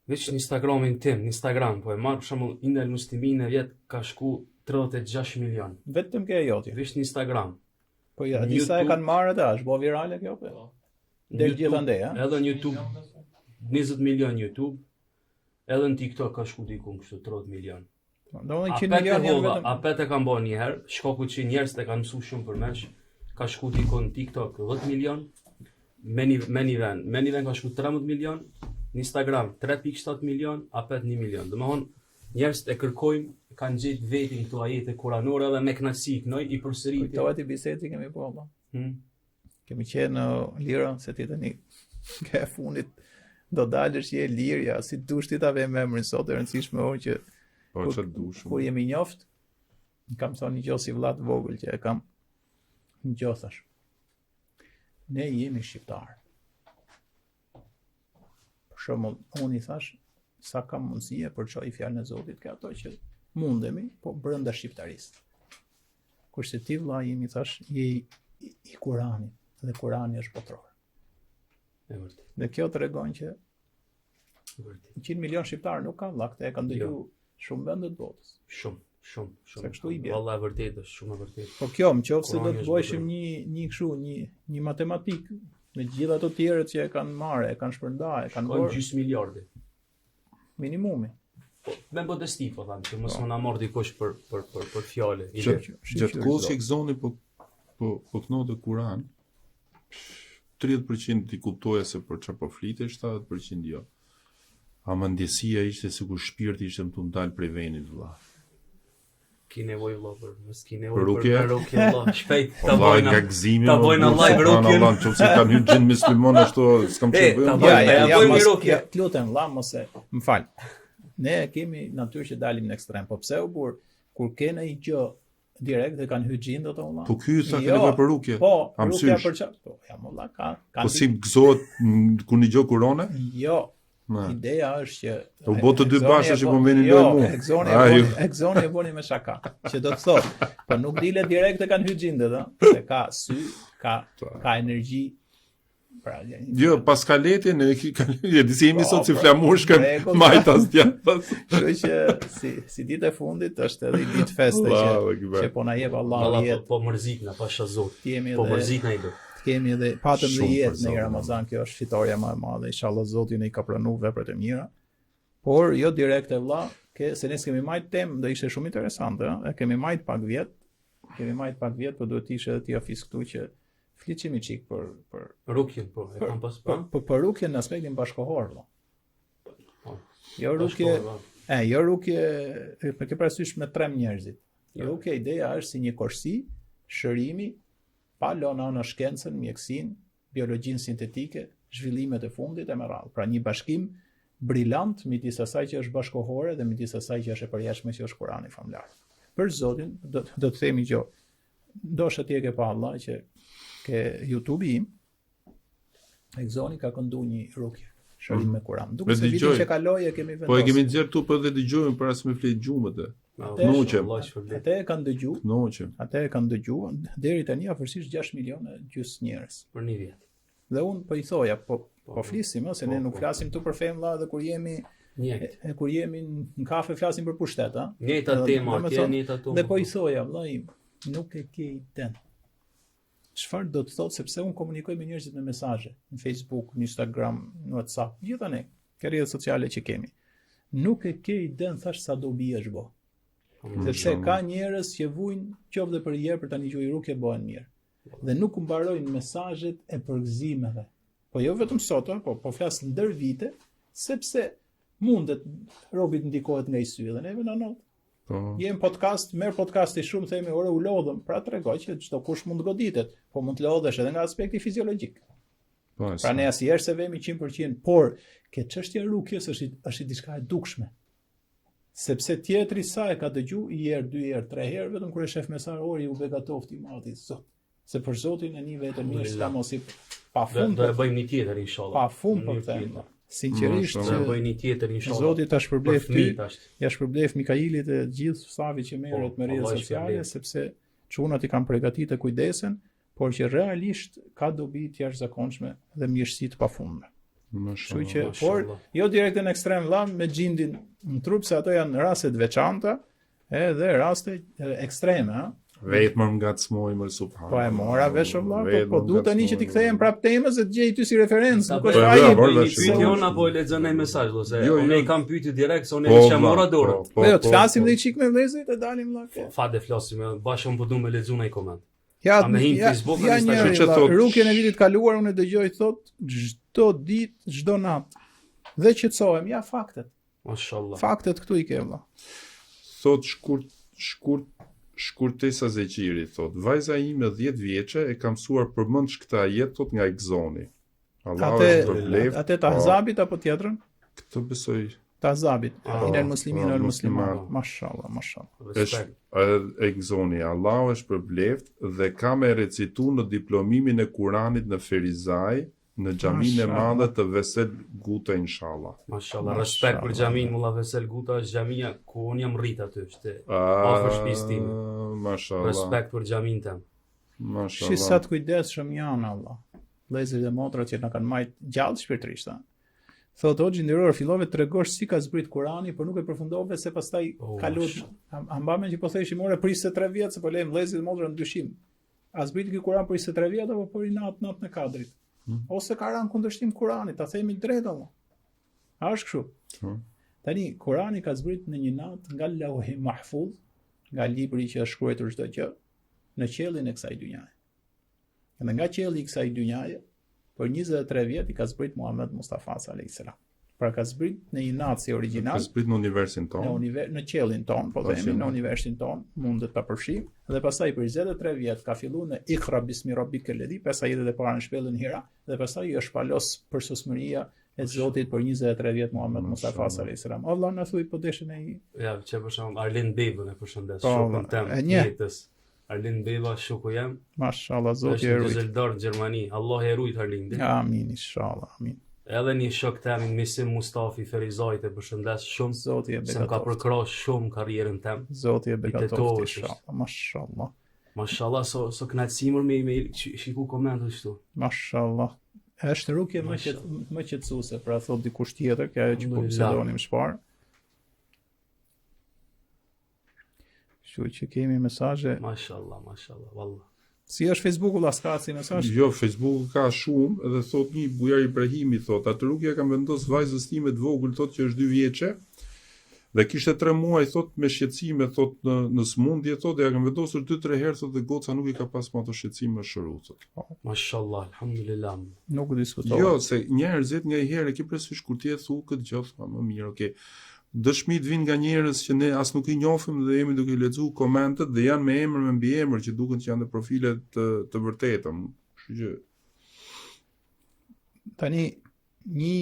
Veç në Instagramin tim, në Instagram, po e marrë për shembull Inel Muslimin e vjet ka shku 36 milion.
Vetëm ke joti.
Veç në Instagram.
Po ja, disa e kanë marrë atë, është bo virale kjo po. Del gjithandej, ha.
Edhe në YouTube 20 milion YouTube. Edhe në TikTok ka shku diku kështu 30 milion.
Domethënë 100 milion janë vetëm.
Apet e kanë bërë një herë, shkoku që njerëz të kanë mësuar shumë për mesh, ka shku diku në TikTok 10 milion. Meniven ka shku 13 milion. Në Instagram 3.7 milion, apet 1 milion. Domethënë njerëz e kërkojmë, kanë gjetë vetin këto ajete kuranore dhe me kënaqësi kënoj i përsëritë.
Kujtohet i bisedë kemi po valla. Kemi qenë në lirë se ti tani ke fundit do dalësh je lirë, ja, si dush ti ta ve me emrin sot e rëndësishme o që
po çfarë dush.
Kur jemi njoft, kam thonë një gjë si vllat vogël që e kam ngjosash. Ne jemi shqiptar. Për shembull, unë i thash sa kam mundësi e përçoj fjalën e Zotit ka ato që mundemi, po brenda shqiptarisë. Kurse ti vlla jemi thash je i Kuranit dhe Kurani është botror.
E vërtet.
Dhe kjo tregon që
Vërtet.
100 milion shqiptar nuk kanë vlla, këtë e kanë dëgjuar shumë vende të botës.
Shumë.
Se kështu i bie.
Vallahi vërtet është shumë e vërtetë.
Po kjo, nëse do
Kurani
të
është
bëjshim një kështu, një matematik me gjithë ato tjerët që e kanë marrë, e kanë shpërndarë, e kanë
Shkojnë
bërë
gjysmë miliarde.
minimumi.
Po, me modesti po thamë, që mos më na marr dikush për fjalë.
Gjatë kohës që Egzoni po knote Kur'an, 30% i kuptoja se për çfarë po flitet, 70% jo. Ama ndjesia ishte sikur shpirti ishte më të ndal prej vendit vëlla.
Ki nevojë vëlla për, mos ki
Për
nevojë
rukje?
për rukje vëlla, shpejt ta
Wallahi
bojna.
nga gëzimi.
ta bojna Allah i rukjen.
Allah, nëse kanë hyrë gjin muslimon ashtu, s'kam çfarë
ta
bëjmë.
bojna. Ja, bëjmë
mos-
rukje.
të lutem vlla, mos e m'fal. Ne kemi natyrë që dalim në ekstrem, po pse u bur kur ke një gjë direkt dhe kanë hyrë gjindat valla.
Po ky sa
Jo,
nevojë për rukje.
Po,
Am
rukja
sysh.
për çfarë? Po, ja valla ka.
Po si gëzohet kur një gjë Kur'ane?
Jo.
Na.
Ideja është që
U bë të dy
Egzoni
bashkë
e
që
bo-
po vinin
jo,
lojë mu.
Egzoni e boni me shaka. Që do të thotë, po nuk dile direkt e kanë hyrë gjindet, ëh, se ka sy, ka energji. Pra,
Jo, pas kaletin, ne disi jemi sot si flamushka,
rregull.
majtas djathtas.
Kështu që si ditë e fundit është edhe i ditë feste
Allahu Akbar.
që po na jep Allahu
Valla
jetë.
po mërzikna, pasha Zot.
Jemi
Po
edhe
mërzikna i do.
kemi edhe patëm dhe
Shumë
jetë
për
në
Zotin.
Ramazan, kjo është fitoria më e madhe, inshallah Zoti ne i ka pranuar veprat e mira. Por jo direkte vëlla, se ne s'kemi majt temë, do ishte shumë interesante, ëh, e kemi majt pak vjet kemi majt pak vjet, por duhet të ishte edhe ti ofis këtu që fliçimi çik për
Rukjen, po, e kam pas pa.
për rukjen në aspektin bashkohor, valla. Jo rukje,
Bashkohor,
jo rukje, për ke parasysh me 3 njerëzit. Jo rukje, ideja është si një korsi, shërimi, pa lënë në shkencën, mjekësinë, biologjinë sintetike, zhvillimet e fundit e me radhë. Pra një bashkim brillant midis asaj që është bashkohore dhe midis asaj që është e përjashme që është Kurani famlar. Për Zotin, do të themi që ndoshta ti e ke pa Allah që ke YouTube-i im, Egzoni ka këndu një rukje, shërim me Kur'an. Duke se vitin që kaloi e kemi vendosur.
Po e kemi nxjerr tu po dhe dëgjojmë para se me flet gjumët.
Atë e kanë dëgju.
Knoqem.
Atë e kanë dëgju deri tani afërsisht 6 milionë gjys njerëz.
për një vjet.
Dhe unë po i thoja, po flisim, se ne nuk flasim tu për femra dhe kur jemi kur jemi në kafe flasim për pushtet, ha.
Njëjta tema, njëjta tonë.
Dhe po i thoja, vllai, nuk e ke iden. Çfarë do të thotë sepse unë komunikoj me njerëzit me mesazhe, në Facebook, në Instagram, në WhatsApp, gjithë ne, ke rrjetet sociale që kemi. Nuk e ke iden thash sa dobi është bo. Sepse ka njerëz që vujnë qoftë dhe për herë për tani gjuajë rukje bëhen mirë. Dhe nuk mbarojnë mesazhet e përgëzimeve. Po jo vetëm sot, po flas ndër vite, sepse mundet robit ndikohet nga i sy dhe neve në not. Jem podcast, merr podcasti shumë, themi ore u lodhëm, pra tregoj që çdo kush mund të goditet, po mund të lodhesh edhe nga aspekti fiziologjik. Pra ne asnjëherë se vemi 100%, por ke çështja rukjes është diçka e dukshme. Sepse tjetri sa e ka dëgju një herë, 2 herë, 3 herë, vetëm kur e shef mesarori u begatofti madhi Zot. Se për Zotin e një vetëm mirë s'ka mos i pafund.
Do e bëjmë një tjetër inshallah.
Pafund po them. Sinqerisht,
do e bëj një tjetër inshallah.
Zoti ta shpërblef ty, ja shpërblef Mikailit e gjithë stafit që merret me rrjetet sociale, sepse çunat i kanë përgatitur të kujdesen, por që realisht ka dobi të jashtëzakonshme dhe mirësi të pafundme. Kështu që, por jo direkt në ekstrem vëlla me xhindin në trup, se ato janë raste të veçanta, edhe raste ekstreme, ha.
Vetë më ngacmoj më subhan.
Po e mora vesh vëlla, po duhet tani që ti kthehem prap temës e të gjej ty si referencë.
Po ai
Fion apo e lexon ai mesazh ose unë i kam pyetur direkt se unë e kisha marrë dorë.
Po jo, të flasim dhe i çik me vëllezërit e dalim vëlla.
Fade flasim, bashkë po duam me lexuar ai koment.
Ja, Facebook në Instagram. Rukjen e vitit kaluar unë dëgjoj thot çdo ditë, çdo natë. Dhe qetësohem, ja faktet.
Mashallah.
Faktet këtu i ke vëlla.
Thot Shkurtesa Zeqiri, thot, vajza ime 10 vjeçe e ka mësuar përmend këtë ajet thot nga Egzoni. Allahu e përbleft.
Atë të Ahzabit apo tjetrën?
Këtë besoj.
Të Ahzabit. Inel muslimin wal muslimat. Mashallah, mashallah.
Është Egzoni, Allahu është përbleft dhe ka me recitu në diplomimin e Kuranit në Ferizaj, në xhaminë e madhe të Vesel Guta inshallah.
Mashallah, respekt për xhamin Mulla Vesel Guta, është xhamia ku un jam rrit aty, është afër shtëpisë time.
Mashallah.
Respekt për xhamin tëm.
Mashallah.
Shi sa të kujdesshëm janë Allah. Vëllezërit dhe motrat që na kanë marrë gjallë shpirtërisht. Thotë hoxhi nderuar, fillove të tregosh si ka zbrit Kurani, por nuk e përfundove se pastaj kalot. Ambame që po thëshim ore për 23 vjet se po lejm vëllezërit dhe motrat në dyshim. A zbriti ky Kur'an për 23 vjet apo për natën e kadrit? Ose ka rënë kundërshtim Kuranit, ta themi drejt Allah. A është kështu? Tani Kurani ka zbrit në një natë nga Lauhi Mahfuz, nga libri që është shkruar çdo gjë, në qiellin e kësaj dynjaje. Dhe nga qielli i kësaj dynjaje, për 23 vjet i ka zbrit Muhammed Mustafa sallallahu alaihi wasallam. Pra ka zbrit në një natë si origjinal.
Ka zbrit në universin ton.
Në qiellin ton, po themi në universin ton, mundet ta përfshijmë. Dhe pastaj për 23 vjet ka filluar në Iqra bismi rabbikal ladhi, pastaj edhe para në shpellën Hira, dhe pastaj është palos për sosmëria e Zotit për 23 vjet Muhammed Mustafa sallallahu alaihi wasallam. Allah na thuaj po deshën ai.
Ja, që për shembull Arlin Bebën e përshëndes, shokun tëm jetës. Arlin Beba, shoku jam.
Mashallah, Zoti e ruaj.
Është Düsseldorf në Gjermani. Allah e ruaj Arlindin.
Amin, inshallah, amin.
Edhe një shok tëm Misim Mustafi Ferizajt e përshëndes shumë.
Zoti e beqatoft.
Se ka përkrahur shumë karrierën tëm.
Zoti e beqatoft inshallah. Mashallah.
Mashallah, so kënaqësimur me shiku komentet këtu.
Mashallah. Është rukje më qetësuese, pra thot dikush tjetër, kjo që po bisedonim shpar. Kështu që kemi mesazhe.
Mashallah, vallah.
Si është Facebooku la ska si mesazh?
Jo, Facebooku ka shumë, edhe thot një Bujar Ibrahimi thot, atë rukja kam vendos vajzës time të vogël thot që është 2 vjeçe. Dhe kishte 3 muaj thot me shqetësime thot në smundje thot, ja kanë vendosur 2-3 herë thot dhe goca nuk i ka pas më ato shqetësime shëru thot.
Mashallah, alhamdulillah.
Nuk diskutoj.
Jo, se njerëzit nga i herë e ke parasysh kur ti e thu këtë gjë, më mirë, okay. Dëshmit vijnë nga njerëz që ne as nuk i njohim dhe jemi duke lexuar komentet dhe janë me emër me mbiemër që duken që janë në profile të vërteta. Kështu që
tani një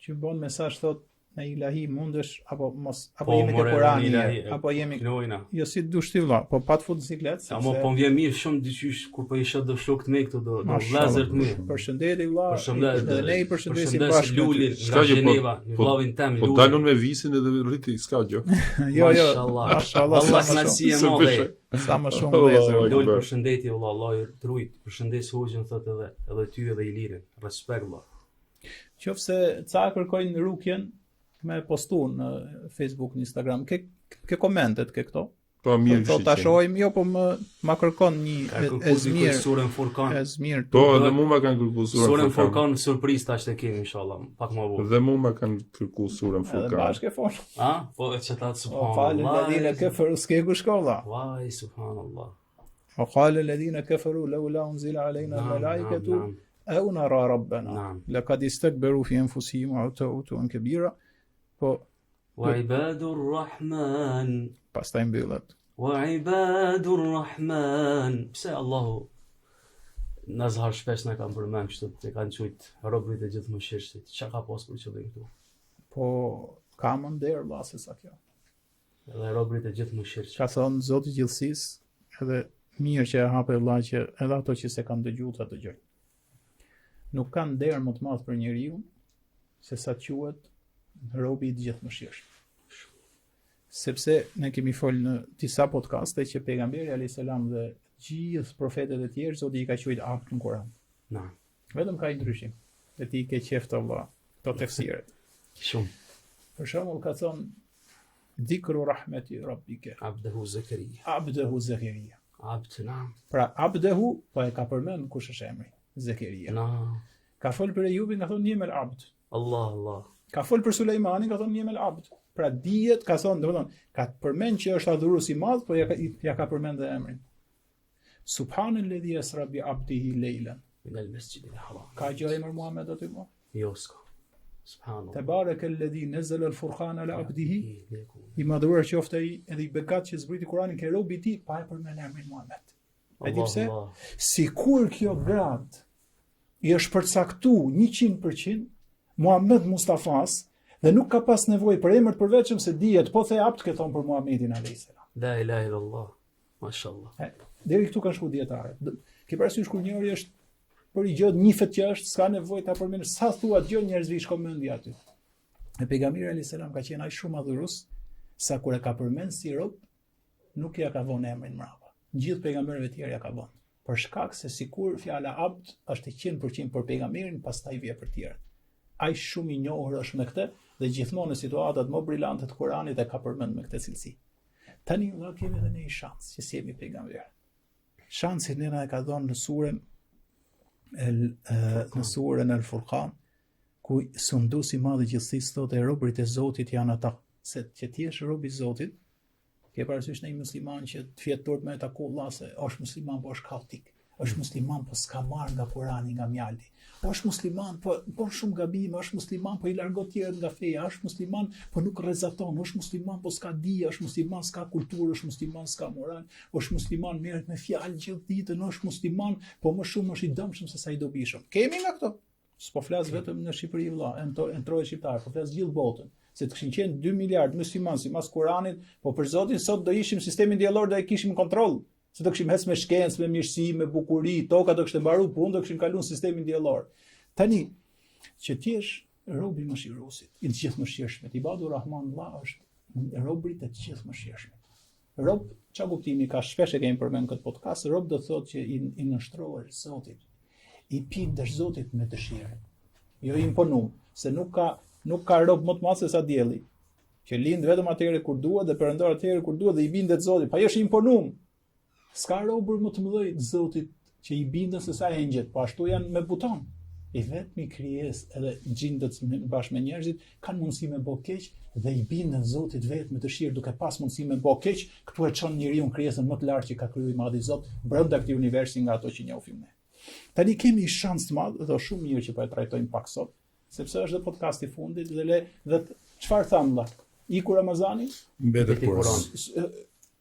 që bën mesazh thot në ilahi mundesh apo mos apo jemi te Kurani apo jemi
Knojna.
jo si dush ti vëlla, po pat fut siklet
Ja, mo po vjen mirë shumë dyqysh kur po i shoh do shok të me këtu do vllazër të mi.
Përshëndetje vëlla.
Përshëndet.
Edhe ne i përshëndesim bashkë.
Lulin nga
S'ka gjë,
Gjeneva, një vllavin tem
po
Lulin.
dalun me visin edhe rriti s'ka gjë.
Jo,
Mashallah. Allah knasi e madhe.
Sa më shumë vëllezër.
Lul përshëndetje vëlla, Allah ju trujt. Përshëndes hoxhën thotë edhe ty edhe Ilirin. Respekt vëlla.
Qofse ca kërkojnë rukjen me postu në Facebook, në Instagram, ke komentet ke këto?
Po mirë
Po ta shohim, jo po ma kërkon një Ezmir.
Surën Furkan.
Ezmir.
Po edhe mua ma kanë kërkuar
Surën Furkan surprizë tash të kemi inshallah, pak më vonë.
Dhe mua ma kanë kërkuar surën
Edhe
Furkan.
bashkë e fol.
A? Po e çata
O
subhanallah.
qala alladhina kafaru skegu shkolla.
Wai subhanallah.
O qala alladhina kafaru laula unzila alayna almalaikatu aw nara rabbana.
Naam.
Laqad istakbaru fi anfusihim wa utawtu kabira. Po
Wa ibadur rahman.
pastaj mbyllet.
Wa ibadur rahman. Pse Allahu na zhar shpesh na kanë përmend kështu, të kanë thujt robërit e gjithë mëshirshit. Çka ka pas për qëllim këtu?
Po ka më nder vëlla se sa kjo.
Edhe robërit e gjithë mëshirshit.
Ka thonë Zoti i gjithësisë, edhe mirë që e hape vëlla që edhe ato që se kanë dëgjuar ta dëgjojnë. Nuk kanë nder më të madh për njeriu se sa quhet robi i gjithë mëshirshëm. Sepse ne kemi folë në disa podcaste që pejgamberi alayhis salam dhe gjithë profetët e tjerë Zoti i ka quajtur akt në Kur'an.
Na.
Vetëm ka një ndryshim. Dhe ti ke qeft Allah, to tefsiret.
Shumë.
Për shembull ka thonë Dhikru rahmeti rabbike
Abdehu Zakaria.
abdehu Zakaria.
Abd naam.
Pra abdehu po e ka përmend kush është emri? Zakaria.
Na.
Ka fol për Ejubin, ka thonë nimel abd.
Allah.
Ka fol për Sulejmanin, ka thonë nimel abd. Pra dijet ka thonë, domethënë, ka përmend që është adhurues i madh, po ja ka përmend edhe emrin. Subhanalladhi asra bi abdihi laylan.
Min al-masjid al-haram.
Ka gjë emër Muhammed aty mo?
Jo s'ka. Subhanallah.
Tebarekalladhi nazzala al-furqana ala abdihi. I madhuar qoftë ai edhe i bekat që zbriti Kur'anin ke robi i tij pa e përmend emrin Muhammed. E di pse? Sikur kjo grad i është përcaktu 100% Muhammed Mustafas dhe nuk ka pas nevojë për emër të përveçëm se dihet po the apt ke thon për Muhamedin alayhis salam.
La ilaha illallah. Mashallah.
Deri këtu kanë shku dietarët. Ke parasysh kur njëri është për i gjë nifet që është, s'ka nevojë ta përmend sa thuat gjë njerëzve i shkon mendja aty. E pejgamberi alayhis salam ka qenë aq shumë adhurues sa kur e ka përmend si rob nuk ja ka vënë emrin mbrapa. Gjithë pejgamberëve tjerë ja ka vënë. Për shkak se sikur fjala abd është 100% për pejgamberin, pastaj vjen për tjerët. Ai shumë i njohur është me këtë dhe gjithmonë në situatat më brillante të Kuranit e ka përmend me këtë cilësi. Tani vëlla kemi edhe një shans që jemi pejgamber. Shansin ne na e ka dhënë në surën Al-Furqan, ku sunduesi i madh i gjithësisë thotë robërit e Zotit janë ata, se që ti je rob i Zotit, ke parasysh një musliman që të fjet tort me ta kulla se është musliman po është kaotik, është musliman po s'ka marr nga Kurani, nga mjalti. Është musliman po bën shumë gabime, është musliman po i largon tjerët nga feja, është musliman po nuk rrezaton, është musliman po s'ka dije, është musliman s'ka kulturë, është musliman s'ka moral, është musliman merret me fjalë gjithë ditën, është musliman po më shumë është i dëmshëm se sa i dobishëm. Kemi nga këto. S'po flas vetëm në Shqipëri vëlla, entrojë shqiptar, po flas gjithë botën. Se të kishin qenë 2 miliard muslimanë sipas Kuranit, po për Zotin sot do ishim sistemin diellor do e kishim kontroll. Se do kishim ecë me shkencë, me mirësi, me bukuri, toka do kishte mbaruar punë, do kishim kaluar sistemin diellor. Tani që ti je robi i mëshiruesit, i gjithë mëshirshëm, Ibadur Rahman Allah është robrit e gjithë mëshirshëm. Rob, çfarë kuptimi ka? Shpesh e kemi përmend këtë podcast, rob do thotë që i nështrohesh Zotit, i pindesh Zotit me dëshirë. Jo i imponum, se nuk ka rob më të madh se sa dielli, që lind vetëm atëherë kur duhet dhe perëndon atëherë kur duhet dhe i bindet Zotit. Pa është imponum. S'ka robër më të mëdhenj Zotit që i binden se sa engjëjt, po ashtu janë me buton. i vetmi krijesë edhe gjindët bashkë me njerëzit kanë mundësi me bë keq dhe i bindën Zotit vetë me dëshirë duke pas mundësi me bë keq, këtu e çon njeriu krijesën më të lartë që ka krijuar i Madhi Zot brenda këtij universi nga ato që njohim ne. Tani kemi shans të madh dhe shumë mirë që po e trajtojmë pak sot, sepse është dhe podcasti i fundit dhe çfarë tham valla? Iku Ramazani?
Mbetet Kurani.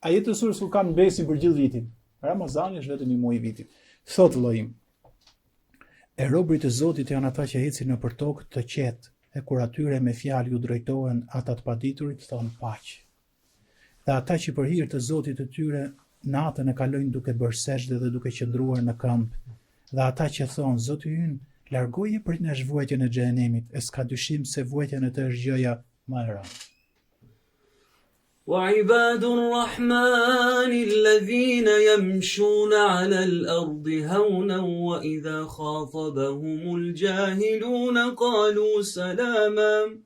Ajeti surës Furqan mbesi për gjithë vitin. Ramazani është vetëm një muaj i vitit. Thot vëllaim, e robrit e Zotit janë ata që ecin nëpër tokë të qetë, e kur atyre me fjalë ju drejtohen ata të paditurit thonë paqë. Dhe ata që për hir të Zotit të tyre natën e kalojnë duke bërë sejdë dhe duke qëndruar në këmbë. Dhe ata që thonë Zoti ynë, largoje prej nesh vuajtjen e xhenemit, e s'ka dyshim se vuajtja në të është gjëja më e rëndë.
وعباد الرحمن الذين يمشون على الأرض هونا وإذا خاطبهم الجاهلون قالوا سلاما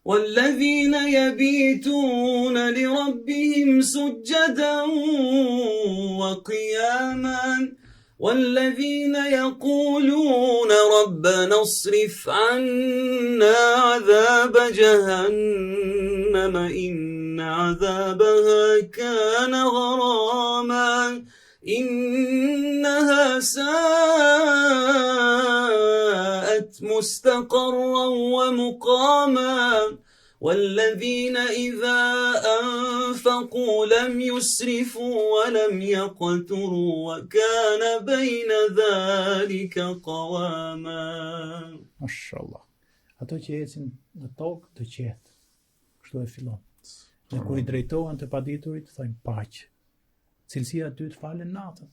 والذين يبيتون لربهم سجدا وقياما والذين يقولون ربنا اصرف عنا عذاب جهنم إن عذابها كان غراما إنها ساءت مستقرا ومقاما والذين إذا أنفقوا لم يسرفوا ولم يقتروا وكان بين ذلك قواما.
Mashallah. Ato që ecin në tokë të qetë. Kështu e fillon. Dhe kur i drejtohen të paditurit, thojnë paqë. Cilësia e dytë falen natën.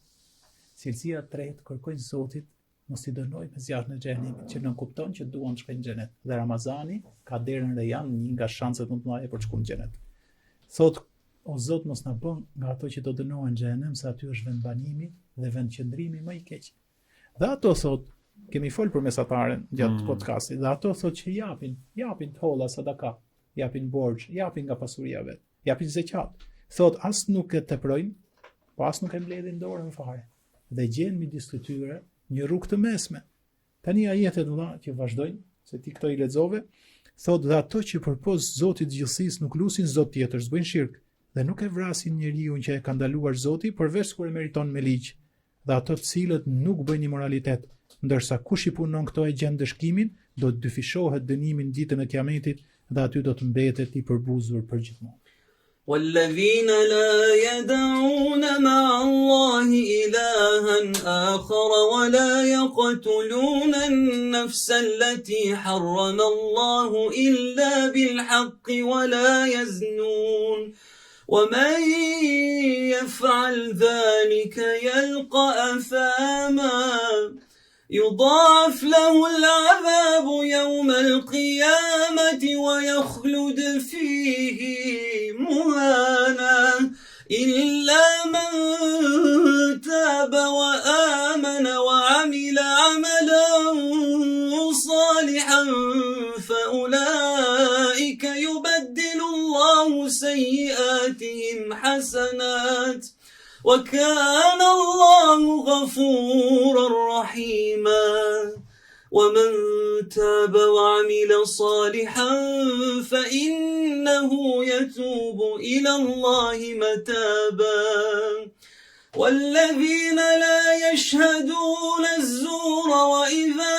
Cilësia e tretë kërkojnë Zotit mos i dënoj me zjarrin e xhenemit, që nën kupton që duan të shkojnë në xhenet. Dhe Ramazani ka derën e janë një nga shanset më të mëdha për të shkuar në xhenet. Thot, o Zot mos na bën nga ato që do dënohen në xhenem, se aty është vend banimi dhe vend qëndrimi më i keq. Dhe ato thot, kemi fol për mesataren gjatë podcastit, dhe ato thot që japin të holla sadaka, japin borxh, japin nga pasuria vet, japin zeqat. Thot as nuk e teprojnë, po as nuk e mbledhin dorën fare. Dhe gjen midis të tyre një rrugë të mesme. Tani ajetet vëlla që vazhdojnë, se ti këto i lexove, thot dhe ato që përpoz Zotit gjithësisë nuk lusin zot tjetër, s'bëjnë shirk dhe nuk e vrasin njeriu që e ka ndaluar Zoti përveç kur e meriton me ligj. Dhe ato të cilët nuk bëjnë immoralitet, ndërsa kush i punon këto e gjen dëshkimin, do të dyfishohet dënimin ditën e Kiametit dhe aty do të mbetet i përbuzur përgjithmonë.
والذين لا يدعون مع الله إلها آخر ولا يقتلون النفس التي حرم الله إلا بالحق ولا يزنون ومن يفعل ذلك يلقى أثاما يضاعف له العذاب يوم القيامة ويخلد فيه مهانا إلا من تاب وآمن وعمل عملا صالحا فأولئك يبدل الله سيئاتهم حسنات وكان الله غفورا رحيما ومن تاب وعمل صالحا فإنه يتوب إلى الله متابا والذين لا يشهدون الزور وإذا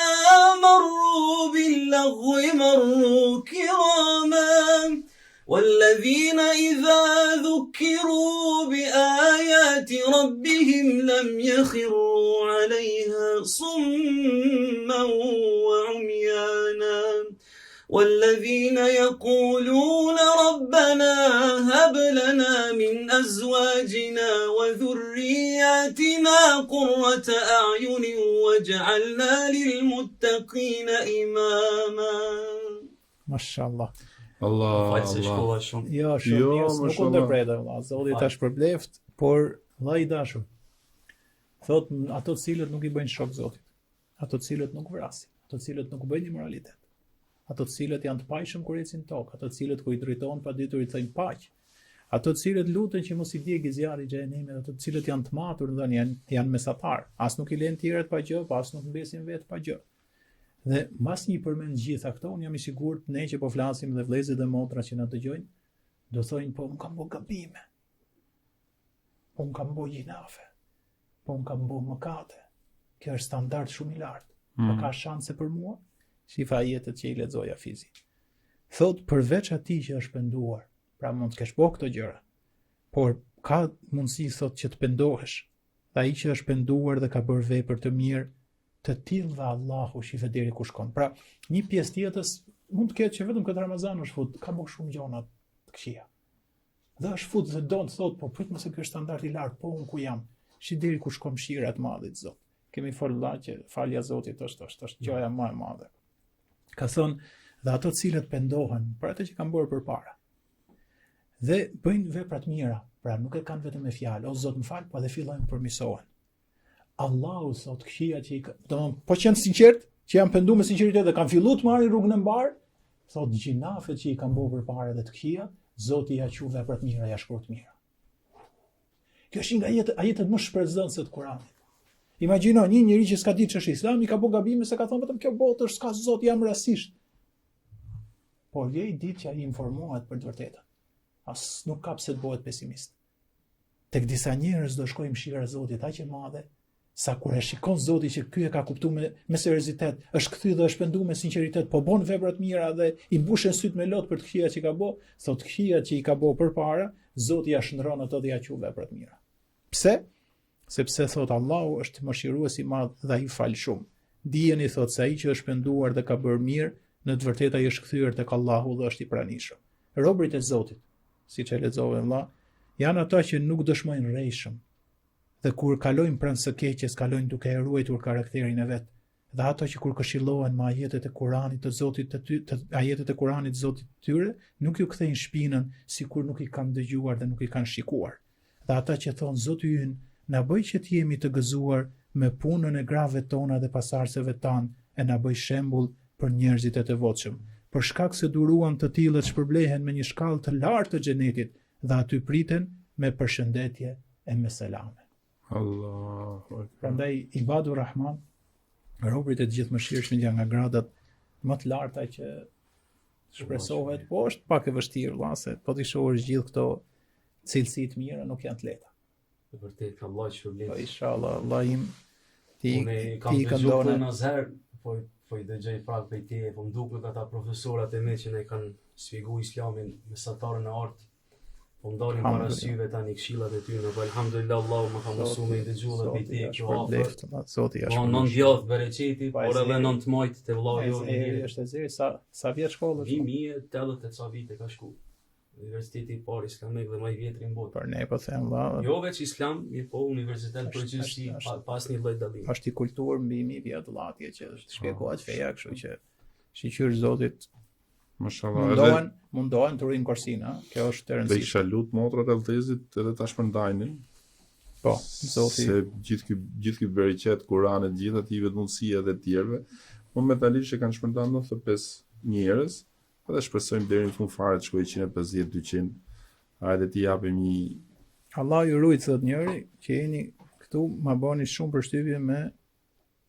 مروا باللغو مروا كراما والذين إذا ذكروا بآيات ربهم لم يخروا عليها صما وعميانا والذين يقولون ربنا هب لنا من أزواجنا وذرياتنا قرة أعين واجعلنا للمتقين إماما.
Mashallah.
Allah.
Jo, shumë nuk u ndërpreta vëlla. Zoti ta shpërbleft, por vëlla i dashur. Thot ato të cilët nuk i bëjnë shok Zotit, ato të cilët nuk vrasin, ato të cilët nuk bëjnë immoralitet, ato të cilët janë të pajshëm kur ecin tokë, ato të cilët kur i drejtohen paditurit thënë paqë, ato të cilët luten që mos i djegë zjarri i xhenemit, ato të cilët janë të matur, ndonë janë mesatar, as nuk i lënë tjerët pa gjë, as nuk mbesin vetë pa gjë. Dhe mbas një përmend gjitha këto, unë jam i sigurt ne që po flasim dhe vëllezërit dhe motrat që na dëgjojnë, do thojnë po unë kam bërë gabime. Po unë kam bërë gjinafe. Po unë kam bërë mëkate. Kjo është standard shumë i lartë. Pa ka shanse për mua? Shifa ajetet që i lexoja fizi. Thot përveç atij që është penduar, pra mund të kesh bërë këto gjëra, por ka mundësi thot që të pendohesh. Dhe ai që është penduar dhe ka bërë vepër të mirë, të tillë dhe Allahu shife deri ku shkon. Pra, një pjesë tjetër mund të ketë që vetëm këtë Ramazan është fut, ka bërë shumë gjëra të këqija. Dhe është fut dhe do të thot, po prit mos e ky është standard i lartë, po unë ku jam? Shi deri ku shkon mëshira e Madhit Zot. Kemi folë që falja Zotit është gjëja më e madhe. Ka thënë dhe ato të cilët pendohen për atë që kanë bërë përpara. Dhe bëjnë vepra të mira, pra nuk e kanë vetëm me fjalë, o Zot më fal, po edhe fillojnë përmirësohen. Allahu thot këqija që po që janë sinqert, që janë penduar me sinqeritet dhe kanë filluar të marrin rrugën e mbar, thot gjinafet që i kanë bërë përpara dhe të këqija, Zoti ja quaj vepra të mira, ja shkruaj të mira. Kjo është nga ajetet më shpresdhënëse të Kuranit. Imagjino një njeri që s'ka ditë ç'është Islami, ka bërë gabime se ka thonë vetëm kjo botë është s'ka Zot, jam rastisht. Por vjen ditë që ai informohet për të vërtetën. As nuk ka pse të bëhet pesimist. Tek disa njerëz do shkojë mëshira e Zotit aq e madhe, sa kur e shikon Zoti që ky e ka kuptuar me seriozitet, është kthy dhe është penduar me sinqeritet, po bën vepra të mira dhe i mbushen syt me lot për të këqija që ka bë, thotë këqija që i ka bë përpara, Zoti ja shndron ato dhe ja quaj vepra të mira. Pse? Sepse thot Allahu është mëshirues i madh dhe ai fal shumë. Dijeni thot se ai që është penduar dhe ka bërë mirë, në të vërtetë ai është kthyer tek Allahu dhe është i pranishëm. Robërit e Zotit, siç e lexova vëlla, janë ata që nuk dëshmojnë rrejshëm. Dhe kur kalojnë pranë së keqes, kalojnë duke e ruajtur karakterin e vet. Dhe ato që kur këshillohen me ajetet e Kuranit të Zotit të ajetet e Kuranit të Zotit tyre, nuk ju kthejnë shpinën sikur nuk i kanë dëgjuar dhe nuk i kanë shikuar. Dhe ata që thonë Zoti ynë na bëj që të jemi të gëzuar me punën e grave tona dhe pasarseve tanë, e na bëj shembull për njerëzit e të devotshëm. Për shkak se duruan të tillët shpërblehen me një shkallë të lartë të xhenetit dhe aty priten me përshëndetje e me selame.
Allahu Akbar.
Prandaj Ibadur Rahman, robërit e të gjithë mëshirshmit janë nga gradat më të larta që shpresohet, po është pak e vështirë, vllase, po ti shohësh gjithë këto cilësi të mira nuk janë të lehta.
Në vërtet Allah shpërblet.
Po inshallah, Allah im ti
kam
ka
dëgjuar
ndonë.
në zher, po i dëgjoj prapë prej teje, po më duket ata profesorat e me që ne kanë sfiguar Islamin mesatarën e artë, po ndalin para syve tani këshillat e tyre, po alhamdulillah Allahu më ka mësuar me dëgjuar dhe prej teje kjo afër.
Zoti ja
Po
shpërblet.
non djallë bereqeti, por edhe non të majtë të vëllau jo një njëri.
Është e zeri sa vjet shkollë është?
2080 ca vite ka shku. Universiteti i parë islamik dhe më i vjetri në botë.
Për ne po them valla.
Jo veç islam, mirë po universitet përgjithësi pas një lloj dallimi.
Është i kulturë mbi 1000 vjet vëllatje që shpjegohet feja, kështu që shiqyr Zotit
Mashallah.
mundohen të ruajnë korsin, ha? Kjo është e
Dhe
rëndësishme.
isha lut motrat e vëllezit edhe ta shpërndajnin.
Po, Zoti
Se gjithë ky bereqet, Kur'anet, gjithë aty vetmundësia dhe të tjerëve, momentalisht që kanë shpërndarë 95 njerëz, edhe shpresojmë deri në fund fare të shkojë 150, 200. Hajde t'i japim një
Allah ju rujt, thot njëri, që jeni këtu ma bani shumë përshtypje me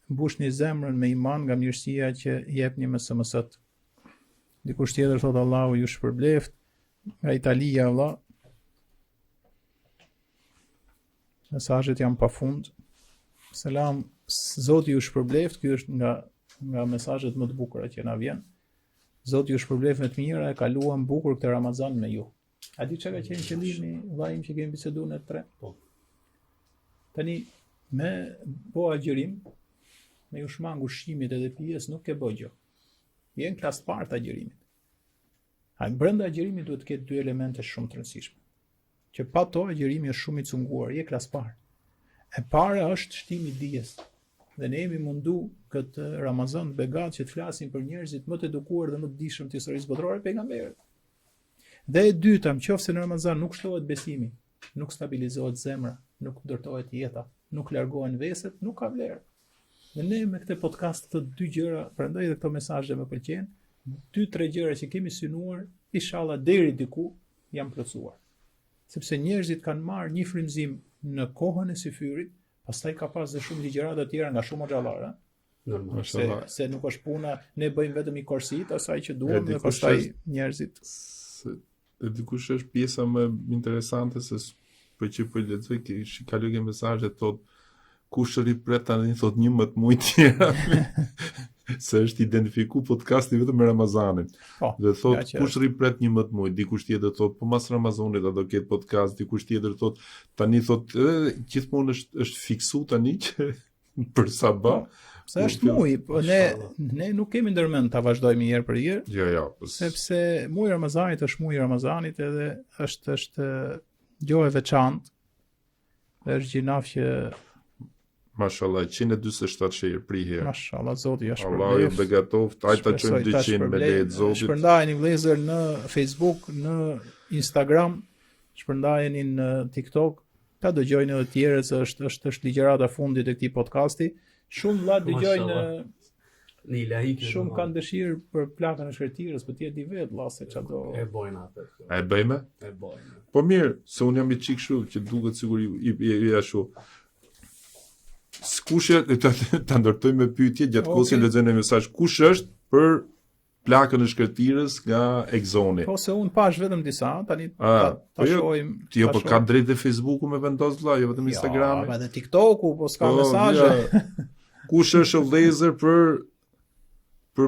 mbushni zemrën me iman nga mirësia që jepni me SMS-t. Dikush tjetër thot Allahu ju shpërbleft, nga Italia valla. Mesazhet janë pafund. Selam, Zoti ju shpërbleft, ky është nga mesazhet më të bukura që na vjen. Zoti ju shpërbleft me të mira, e kaluam bukur këtë Ramazan me ju. A di çka ka qenë qëllimi vllajim që kemi biseduar në tre?
Po.
Tani me bo agjërim, me ju shmang ushqimit edhe pijes nuk ke bë gjë. Vjen klasë parë të agjërimit. A brenda agjërimit duhet të ketë dy elemente shumë të rëndësishme. Që pa to agjërimi është shumë i cunguar, je klasë parë. E para është shtimi i dijes. Dhe ne jemi mundu këtë Ramazan begat që të flasim për njerëzit më të edukuar dhe më të dishëm të historisë botërore pejgamberët. Dhe e dyta, nëse në Ramazan nuk shtohet besimi, nuk stabilizohet zemra, nuk ndërtohet jeta, nuk largohen veset, nuk ka vlerë. Dhe ne me këtë podcast të dy gjëra, prandaj edhe këto mesazhe më pëlqejnë, 2-3 gjëra që kemi synuar, inshallah deri diku janë plotësuar. Sepse njerëzit kanë marrë një frymëzim në kohën e syfyrit, pastaj ka pas dhe shumë ligjërata të tjera nga shumë xhallara,
Normal.
Se nuk është puna, ne bëjmë vetëm i korsit asaj që duam dhe pastaj njerëzit.
E dikush është pjesa më interesante se po lexoj që kaloj ke mesazhe thot kush ripret tani thot 11 muaj tjera. Se është identifiku podcasti vetëm me Ramazanin. Dhe thot kush ripret 11 muaj, dikush tjetër thot po mas Ramazanit do ketë podcast, dikush tjetër thot tani thot gjithmonë është fiksu tani që për sabah.
Se është muaj, po ne nuk kemi ndërmend ta vazhdojmë herë për herë.
Jo.
Sepse muaji i Ramazanit është muaji i Ramazanit edhe është gjë e veçantë. Është gjinaf që
Mashallah, 147 shehër pri herë.
Mashallah, Zoti ja shpërblet.
Allah ju begatoft, ajta çojmë 200 me lehtë Zotit.
Shpërndajeni vëllezër në Facebook, në Instagram, shpërndajeni në TikTok. Ta dëgjojnë edhe tjerë se është ligjërata fundit e këtij podcasti. Shumë vëlla dëgjojnë
në ilahi.
Shumë kanë dëshirë për plakën e shkretirës, po ti e di vetë vëlla se çado.
E bojnë atë.
E bëjmë?
E bojnë.
Po mirë, se unë jam i çik kështu që duket sigur i ashtu. Kush ta ndërtoj me pyetje gjatë kohës që lexojnë mesazh, kush është për plakën e shkretirës nga Exoni?
Po se un pash vetëm disa, tani ta shohim.
Jo, po ka drejtë Facebooku me vendos vëlla, jo vetëm Instagrami.
Ja, edhe TikToku, po s'ka mesazhe.
Kush është vëllezër për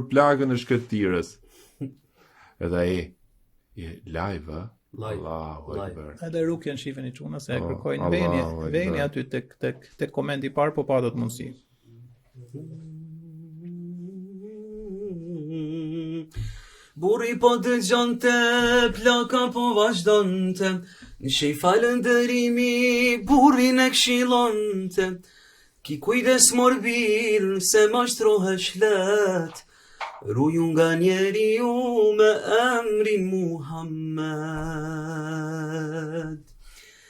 plagën e shkretirës? Edhe ai live, Allahu Akbar.
Edhe rukjen shifeni çuna se e kërkojnë veni aty tek komenti i parë, po pa dot mundësi.
Burri po dëgjonte, plaka po vazhdonte, në shej falëndërimi, burrin e këshillonte. Ki kujdes morbir, se mashtrohesh let, ruju nga njeriu me emrin Muhammed.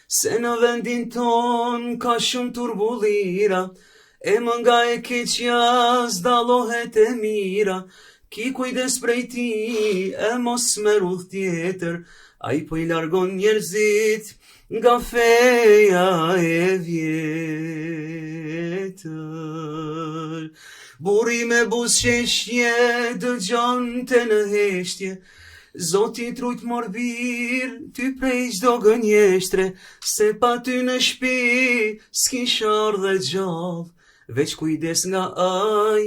Se në vendin ton ka shumë turbullira, e më nga e keqja zdallohet e mira. Ki kujdes prej ti, e mos me rudh tjetër, a i po i largon njerëzit nga feja e vjetër. Burri me buzëqeshje dëgjon të në heshtje, Zoti trujt morbir, ty prej çdo gënjeshtre, se pa ty në shtëpi s'ki ardhe gjallë, veç kujdes nga aj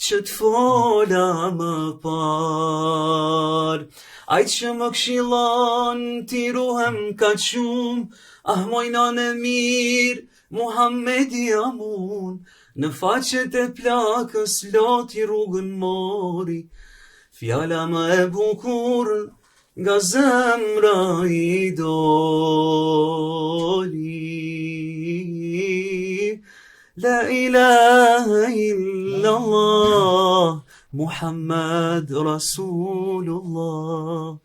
që t'fola më par. Aj që më këshillon, ti ruhem ka shumë, ah mojna në mirë, Muhammedi amun, në faqet e plakës loti rrugën mori, fjala më e bukur nga zemra i doli. La ilaha illallah, Muhammad Rasulullah.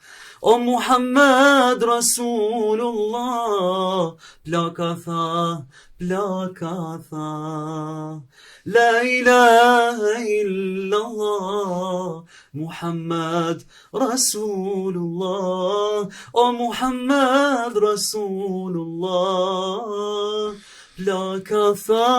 O Muhammad Rasulullah, plaka tha. La ilaha illallah, Muhammad Rasulullah. O Muhammad Rasulullah, plaka tha.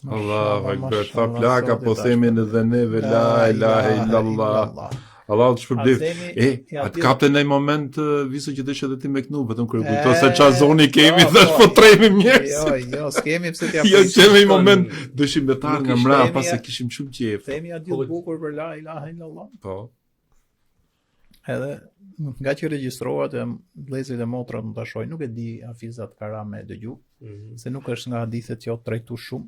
Allahu Akbar, tha plaka, po themin edhe neve la ilaha illallah. Allah të shpërblet. Atë kapte në një moment viso që dëshë edhe ti me kënu, vetëm kërë kujto se qa zoni kemi, thash po trejmi mjerës.
Jo, s'kemi pse t'ja
jo, që në një moment dëshim betar nga mra, pas se kishim shumë qef.
Themi a ditë bukur për la ilaha illallah.
Po.
Edhe nga që regjistrohet e vëllezërit e motrat më tashoj, nuk e di Hafizat Kara me dëgju, se nuk është nga hadithet që o trajtu shumë.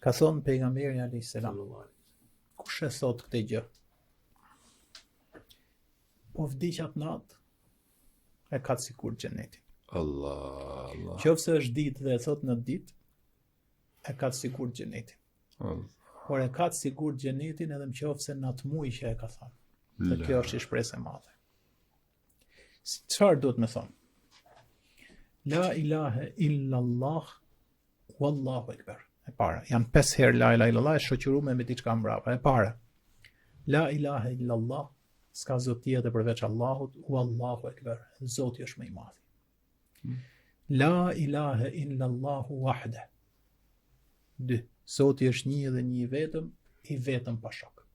Ka thonë pejgamberi alayhis salam, kush e thot këtë gjë? Po vdiqat natë, e ka sikur xhenetin.
Allah.
Qofse është ditë dhe e thot në ditë, e ka sikur xhenetin. Por e ka sikur xhenetin edhe nëse në atë muaj që e ka thënë. Dhe kjo është shpresë e madhe. Çfarë duhet me thonë? La ilaha illallah wallahu akbar. E para, janë 5 herë la ilaha illallah, e shoqëruar me diçka mbrapa. E para, la ilaha illallah, s'ka zot tjetër përveç Allahut, wallahu akbar. Zoti është më i madh. La ilahe illa Allahu wahde. 2. Zoti është një dhe një i vetëm pa shok.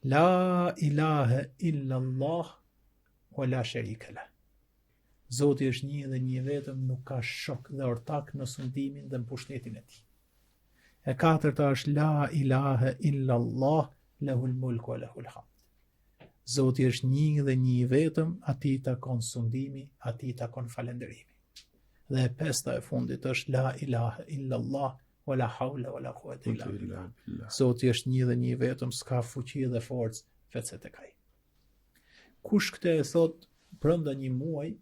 La ilahe illa Allah wa la sharika lah. Zoti është një dhe një vetëm, nuk ka shok dhe ortak në sundimin dhe në pushtetin e tij. E katërta është la ilahe illa Allah lahul mulku wa lahul hamd. Zoti është një dhe një i vetëm, atij takon sundimi, atij takon falënderimi. Dhe e pesta e fundit është la ilahe illa Allah wa la hawla wa la quwwata illa billah. Zoti është një dhe një i vetëm, s'ka fuqi dhe forcë vetëse tek ai. Kush këtë e thot brenda një muaji,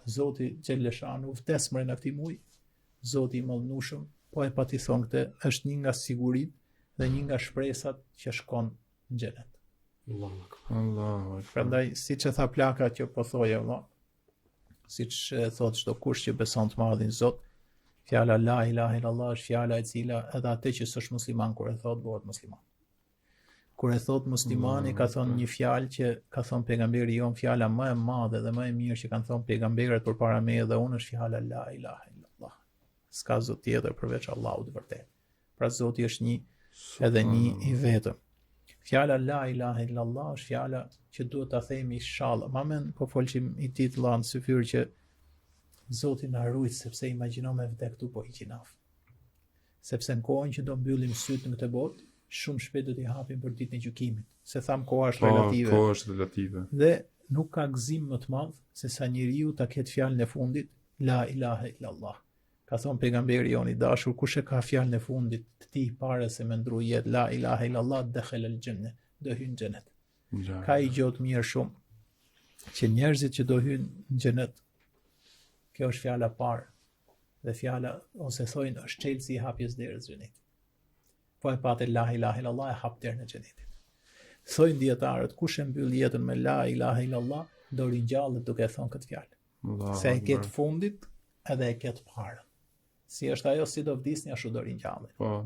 Zoti Xheleshanu vdes mre në këtij muaji, Zoti i Mallnushëm, po e pati thon këtë, është një nga sigurit dhe një nga shpresat që shkon në xhenet.
Allahu akbar.
Prandaj, siç e tha plaka që po thoja valla, siç e thot çdo kush që beson të madhin Zot, fjala la ilaha illallah është fjala e cila edhe atë që s'është musliman kur e thot bëhet musliman. Kur e thot muslimani ka thonë një fjalë që ka thonë pejgamberi jon, fjala më e madhe dhe më e mirë që kanë thonë pejgamberët përpara meje dhe unë është fjala la ilaha illallah. S'ka zot tjetër përveç Allahut vërtet. Pra Zoti është një edhe një i vetëm. Fjala la ilaha illallah është fjala që duhet ta themi inshallah. Ma men po folshim i titullan në syfyr që Zoti na rujt sepse imagjino me vdek këtu po hiqinaf. Sepse në kohën që do mbyllim syt në këtë botë, shumë shpejt do t'i hapim për ditën e gjykimit. Se tham koha është relative.
Koha është relative.
Dhe nuk ka gëzim më të madh se sa njeriu ta ketë fjalën e fundit la ilaha illallah. Ka thonë pejgamberi jon i dashur, kush e ka fjalën e fundit të tij para se me ndru jetë la ilaha illallah dakhala al-janna, do hyn në xhenet. Ka i gjotë mirë shumë që njerëzit që do hynë në xhenet, kjo është fjala parë. Dhe fjala ose thojnë është çelësi i hapjes derës xhenetit. Po e patë la ilaha illallah e hap derën e xhenetit. Thojnë dietarët, kush e mbyll jetën me la ilaha illallah, do ringjallet duke thënë këtë fjalë. Se e ket fundit edhe e ket parën. Si është ajo si do vdisni ashtu do ringjallet.
Po.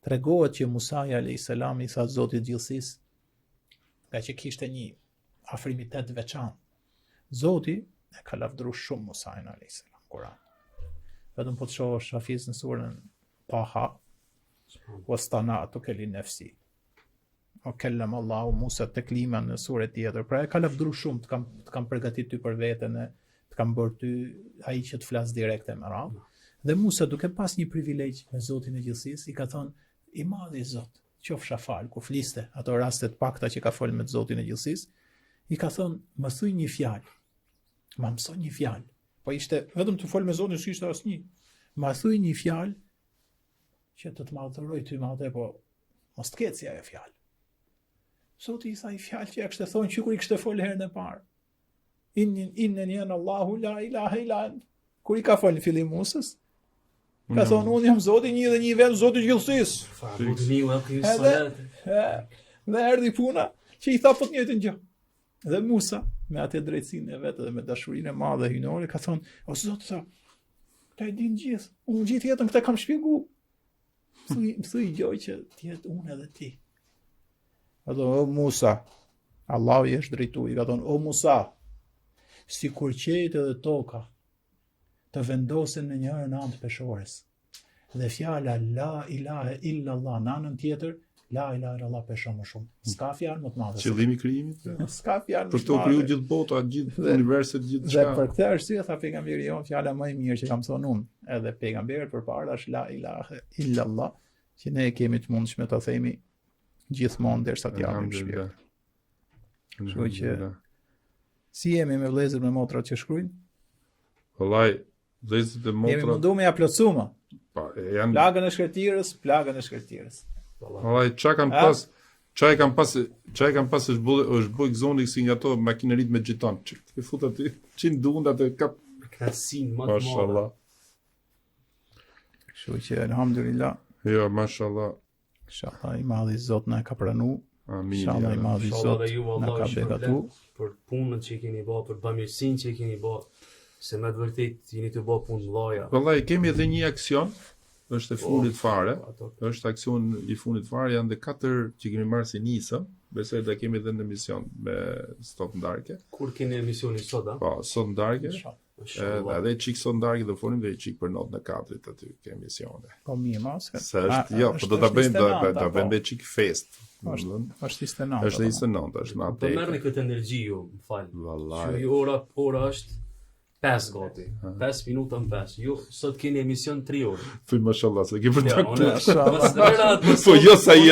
Tregohet që Musa alayhis salam i tha Zotit gjithësisë, nga që kishte një afrimitet të veçantë. Zoti e ka lavdëruar shumë Musa alayhis salam në Kur'an. Vetëm po të shohësh Hafiz në surën Taha, wastana'tuka li nafsi. O kellem Allahu Musa teklima në surë tjetër. Pra e ka lavdëruar shumë, të kam përgatitur ty për veten, të kam bërë ty ai që të flas direkte me radhë. Dhe Musa duke pas një privilegj me Zotin e gjithësisë, i ka thonë i madhi Zot, qofsha fal kur fliste ato raste të pakta që ka fol me Zotin e gjithësisë, i ka thonë më thuj një fjalë. Ma mëso një fjalë. Po ishte vetëm të fol me Zotin, s'ishte asnjë. Ma thuj një fjalë që të madhëroj ty madhe, po mos të ketë si ajo fjalë. Zoti i tha i fjalë që ja kishte thonë që kur i kishte fol herën e parë. Inneni ana Allahu la ilaha illa ant. Kur i ka fol në fillim Musës, ka thonë unë jam Zoti një dhe një i vetëm, Zoti i gjithësisë. Dhe erdhi puna që i tha po të njëjtën gjë. Dhe Musa me atë drejtsinë e vet dhe me dashurinë e madhe hyjnore ka thonë, o Zot, ta e din gjithë. Unë gjithë jetën këtë kam shpjeguar. Më thuj gjoj që tjetë unë edhe ti. Ka thonë, o Musa, Allahu i është drejtu, i ka thonë, o Musa, si kur qejtë edhe toka, të vendosen në njërën anë të peshores, dhe fjala la ilahe illallah në anën tjetër, la ilahe illallah peshon më shumë. S'ka fjalë më të madhe.
Qëllimi i krijimit?
S'ka fjalë më të madhe.
Për to kriju gjithë bota, gjithë universit, gjithë
çka. Dhe për këtë arsye tha pejgamberi jon, fjala më e mirë që kam thënë unë, edhe pejgamberët përpara është la ilahe illallah, që ne kemi të mundshme ta themi gjithmonë derisa të japim shpirt. Kështu që si jemi me vëllezër me motrat që shkruajnë?
Vallai, vëllezërit e motra.
Jemi mundu me ja plotësuar.
Pa, janë
plagën e shkretirës.
Vallai, çka kam pas është bëj gzoni si nga ato makineritë me xhiton. Ti fut aty, çin duan atë kap
krasin më të madhe.
Mashallah.
Kështu që alhamdulillah.
Jo, mashallah.
Inshallah i madhi Zot na ka pranuar.
Amin.
Inshallah i madhi Zot na ka begatuar
për punën që keni bërë, për bamirësinë që keni bërë, se me të vërtet jeni të bërë punë mëdha.
Vallai, kemi edhe një aksion, është e fundit fare. Është aksion i fundit fare, janë dhe 4 që kemi marrë si nisëm. Besoj ta kemi edhe në emision me sot ndarke.
Kur keni emisionin sot, a?
Po, sot ndarke.
Mashallah.
Edhe çik sondarë do folim dhe çik për notën e katërt aty ke emisione.
Po mirë, mos.
Se është, jo, po do ta bëjmë do bëjmë çik fest.
Është 29.
Është 29, është
Po
natë.
merrni këtë energji ju, më fal.
Vallahi.
Ju ora është 5 gati. 5 minuta në 5. Ju sot keni emision 3 orë.
Thuj mashallah, se ke për
Ja,
taktuar. Po jo sa ai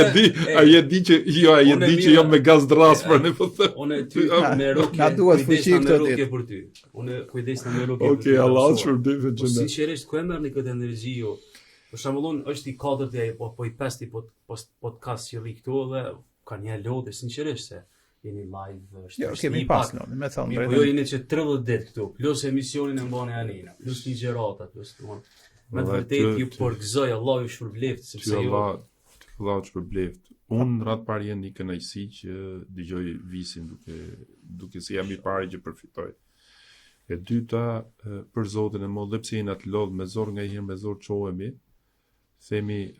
e di që jo me gaz dras për ne po them.
Unë ty me rukje.
Na duhet fuqi këtë
ditë për ty. Unë kujdesna me rukje.
Okej, Allah shpërblet
Po
xhenet.
sinqerisht ku e merrni këtë energji ju? Për shembull, është i katërti po i pesti podcast që rri këtu dhe kanë një lodë sinqerisht se jeni live është.
Jo, kemi pas në, me thonë
Po jo jeni që 30 ditë këtu, plus emisionin e mbani Anina, plus ligjërata, plus domon. Me të vërtetë ju përgëzoj, Allah ju shpërbleft sepse ju
Allah shpërbleft. Unë rat parë jeni kënaqësi që dëgjoj Visin duke se jam i pari që përfitoj. E dyta për Zotin e modh, pse jeni atë lodh me zor nga herë me zor çohemi. Themi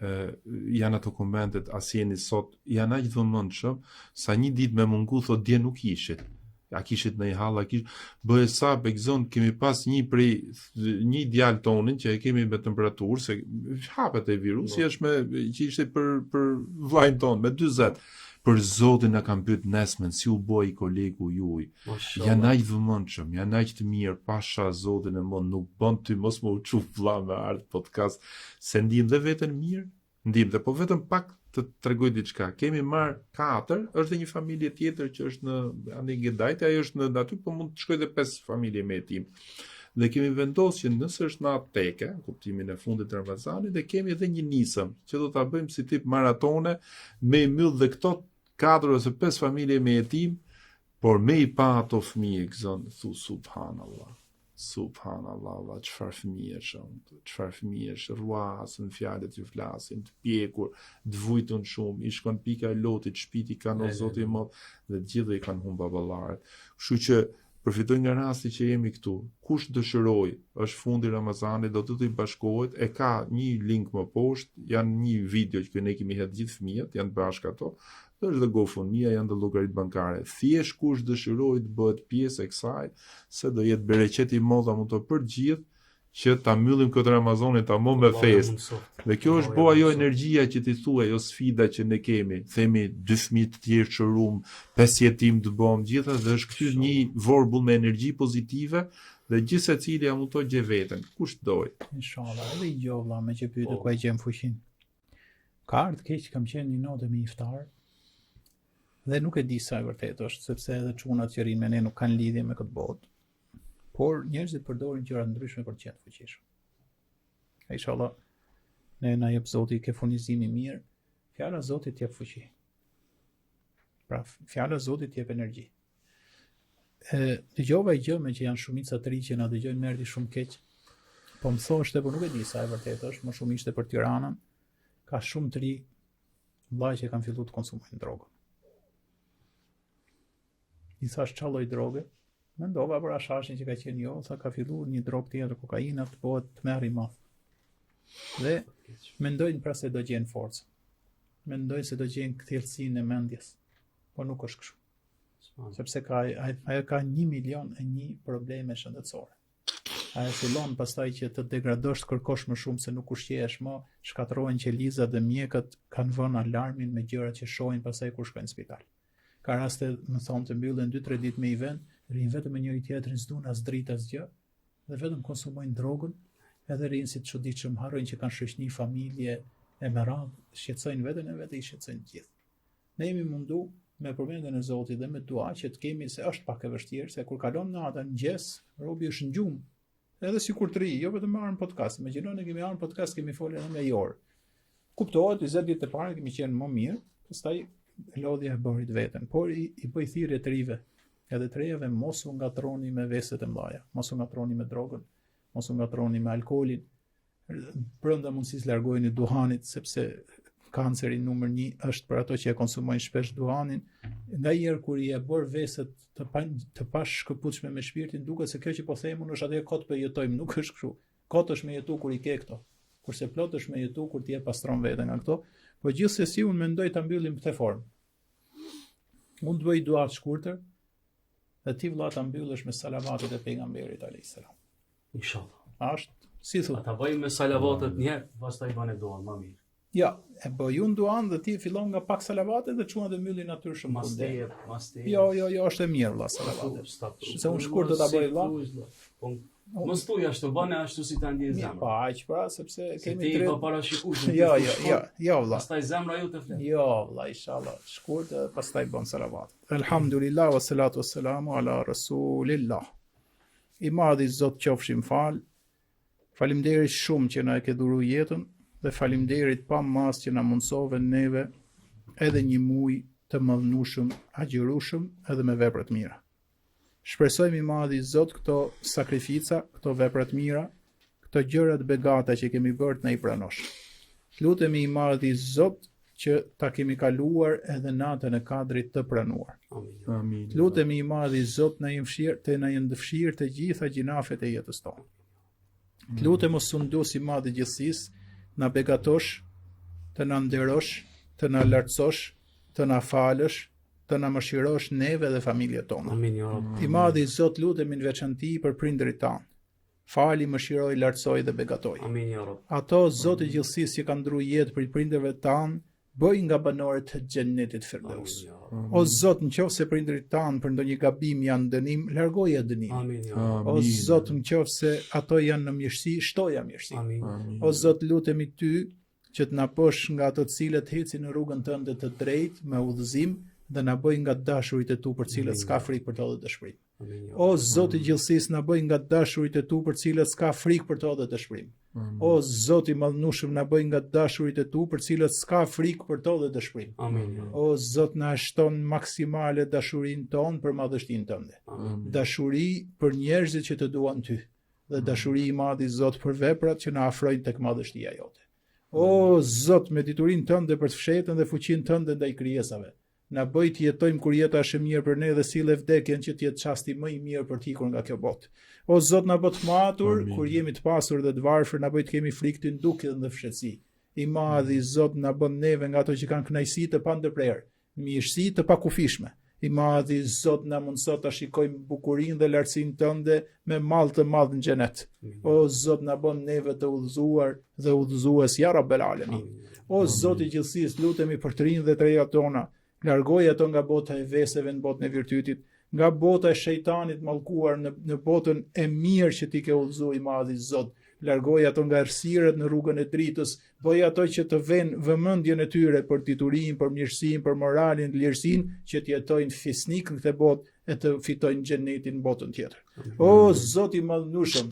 janë ato komentet as jeni sot janë aq dhëmendshëm sa një ditë me mungu thot dje nuk ishit. A kishit në i hall, a kishit bëhe sa begzon kemi pas një djalë tonin që e kemi me temperaturë se hapet e virusi është që ishte për vllajën ton me 40. Për Zotin na kam pyet nesmen si u boi kolegu juaj. Janë aq vëmendshëm, janë aq të mirë, pasha Zotin e mund nuk bën ty mos më u çuf vlla me art podcast se ndim dhe veten mirë, ndim dhe po vetëm pak të tregoj diçka. Kemi marr 4, është dhe një familje tjetër që është në Andi Gedajt, ajo është në aty, po mund të shkojë edhe 5 familje me hetim. Dhe kemi vendosur që nëse është natë teke, kuptimin e fundit të Ramazanit, dhe kemi edhe një nisëm që do ta bëjmë si tip maratone me mbyll dhe këto 4 ose 5 familje me jetim, por me i pa ato fëmijë gëzon, thu subhanallah. Subhanallah, Allah, çfarë fëmijësh, rruasën fjalët ju flasin, të pjekur, të vujtun shumë, i shkon pika e lotit, shpiti kanë o Zoti i madh dhe të gjithë i kanë humb baballaret. Kështu që përfitoj nga rasti që jemi këtu. Kush dëshiroj, është fundi Ramazanit, do të bashkohet, e ka një link më poshtë, janë një video që ne kemi hedhë gjithë fëmijët, janë bashkë ato. Është dhe GoFundMe, janë dhe llogaritë bankare. Thjesht kush dëshiroj të bëhet pjesë e kësaj, se do jetë bereqet i madh amuto për gjithë që ta mbyllim këtë Ramazanit tamam me festë. Dhe kjo është po ajo energjia që ti thua, ajo sfida që ne kemi. Themi 2 fëmijë të tjerë çurum, 5 jetim të bëm gjitha dhe është ky një vorbull me energji pozitive dhe gjithë secili amuto gje veten. Kush doj.
Inshallah, edhe jo valla me që pyetë ku e gjem fuqin. Ka ardhur keq kam qenë një natë me iftar. Dhe nuk e di sa e vërtet është, sepse edhe çunat që rinë me ne nuk kanë lidhje me këtë botë. Por njerëzit përdorin gjëra ndryshme për të qenë fuqishëm. Inshallah, ne na jep Zoti ke furnizimi mirë, fjala e Zotit jep fuqi. Pra, fjala e Zotit jep energji. Dëgjova gjë me që janë shumica të ri që na dëgjojnë merdi shumë keq. Po më thoshte, por nuk e di sa e vërtet është, më shumë ishte për Tiranën. Ka shumë të ri vllaj që kanë filluar të konsumojnë drogë. I thash çfarë lloj droge? Mendova për ashashin që ka qenë jo, sa ka filluar një drogë tjetër, kokaina, të bëhet të merri madh. Dhe mendojnë pra se do gjenë forcë. Mendojnë se do gjenë kthjellësinë e mendjes. Po nuk është kështu. Sepse ajo ka 1.000.001 probleme shëndetësore. Ajo fillon pastaj që të degradosh, të kërkosh më shumë se nuk ushqehesh më, shkatërrohen qelizat dhe mjekët kanë vënë alarmin me gjërat që shohin pastaj kur shkojnë në spital. Ka raste, më thonë, të mbyllen 2-3 ditë me event, rinë vetëm me njëri tjetrin, s'duan as dritë as gjë, dhe vetëm konsumojnë drogën, edhe rinë si të çuditshëm, harrojnë që kanë shoqëni, familje e me radhë, shqetësojnë veten e vetë i shqetësojnë të gjithë. Ne jemi mundu me përmendjen e Zotit dhe me dua që të kemi se është pak e vështirë, se kur kalon nata në mëngjes, robi është në gjumë. Edhe sikur të ri, jo vetëm me arën podcast, imagjinoni kemi arën podcast, kemi folur edhe me orë. Kuptohet 20 ditë të parë kemi qenë më mirë, pastaj lodhja e bërit veten, por i bëj thirrje të rive, edhe të rejave mos u ngatroni me veset e mëdha, mos u ngatroni me drogën, mos u ngatroni me alkoolin, brenda mundësisë largoheni duhanit, sepse kanceri numër 1 është për ato që e konsumojnë shpesh duhanin, ndajherë kur i e bër veset të pashkëputshme me shpirtin, duket se kjo që po them unë është atë kot për jetojmë, nuk është kështu. Kot është me jetu kur i ke këto, kurse plot është me jetu kur ti e pastron veten nga këto. Po gjithsesi unë mendoj ta mbyllim këtë formë. Unë të bëj dua të shkurtër, dhe ti vëlla ta mbyllësh me salavatet e pejgamberit alayhis salam.
Inshallah.
Është, si thot?
Ata bëjmë me salavatet njerë, pastaj bane duan më mirë.
Ja, e bëjun duan dhe ti fillon nga pak salavate dhe çuan dhe myllin natyrë shumë
Masteje, masteje.
Jo, është e mirë vëlla salavate. Se unë shkurt do ta bëj vëlla.
Mos thuaj ashtu, bane ashtu si ta ndjen zemra.
Pa, aq pra, sepse kemi
Ti
tre.
pa parashikuar.
Jo vëlla.
Pastaj zemra ju të flet.
Jo vëlla, inshallah. Shkurt dhe pastaj bën salavat. Elhamdulillah wa salatu wassalamu ala rasulillah. I madhi Zot qofshim fal. Faleminderit shumë që na e ke dhuru jetën dhe faleminderit pa mas që na mundsove neve edhe një muaj të mëdhnushëm, agjërushëm edhe me vepra të mira. Shpresojmë i madhi Zot këto sakrifica, këto vepra të mira, këto gjëra të begata që kemi bërë të na i pranosh. Lutemi i madhi Zot që ta kemi kaluar edhe natën e kadrit të pranuar.
Amin.
Lutemi i madhi Zot na jemfshir të na jendfshir të gjitha gjinafet e jetës tonë. Lutem o sundus i madhi gjithësisë, na begatosh, të na nderosh, të na lartësosh, të na falësh, të na mëshirosh neve dhe familjet tona.
Amin ya Rabb.
I madhi Zot lutemi në veçanti për prindërit tanë. Fali, mëshiroj, lartësoj dhe begatoj.
Amin ya Rabb.
Ato Zoti i gjithësisë që kanë ndruar jetë për prindërve tanë, bëj nga banorët të xhennetit Firdaus.
Amin ya Rabb.
O Zot, nëse prindërit tanë për ndonjë gabim janë dënim, largoje dënimin.
Amin ya Rabb.
O Zot, nëse ato janë në mirësi, shtoja mirësi.
Amin.
O Zot, lutemi ty që të na posh nga ato të cilët ecin në rrugën tënde të drejtë me udhëzim dhe na bëj nga dashurit e tu për cilët s'ka frikë për to dhe dëshpërim.
Amin ya
O Zot i gjithësisë, na bëj nga dashurit e tu për cilët s'ka frikë për to dhe dëshpërim. O Zot i madhnushëm, na bëj nga dashurit e tu për cilët s'ka frikë për to dhe dëshpërim.
Amin ya Rabb.
O Zot, na shton maksimale dashurinë tonë për madhështinë tënde. Dashuri për njerëzit që të duan ty dhe dashuri i madh i Zot për veprat që na afrojnë tek madhështia jote. O Zot, me diturinë tënde për të fshehtën dhe fuqinë tënde ndaj krijesave, na bëj të jetojmë kur jeta është e mirë për ne dhe sille vdekjen që të jetë çasti më i mirë për të ikur nga kjo botë. O Zot, na bë të matur kur jemi të pasur dhe të varfër, na bëj të kemi frikë ty ndukje dhe fshehtësi. I madhi Zot na bën neve nga ato që kanë kënaqësi të pandërprerë, mirësi të pakufishme. I madhi Zot na mundso ta shikojmë bukurinë dhe lartësinë tënde me mall të madh në xhenet. O Zot, na bën neve të udhëzuar dhe udhëzues ja Rabbel Alamin. O Zot i gjithësisë, lutemi për të rinj dhe të reja tona. Largoj ato nga bota e veseve në botën e virtytit, nga bota e shejtanit mallkuar në botën e mirë që ti ke udhëzuar i madhi Zot. Largoj ato nga errësirët në rrugën e dritës, bëj ato që të vënë vëmendjen e tyre për diturinë, për mirësinë, për moralin, lirësinë, që të jetojnë fisnik në këtë botë e të fitojnë xhenetin në botën tjetër. O Zot i madhnushëm,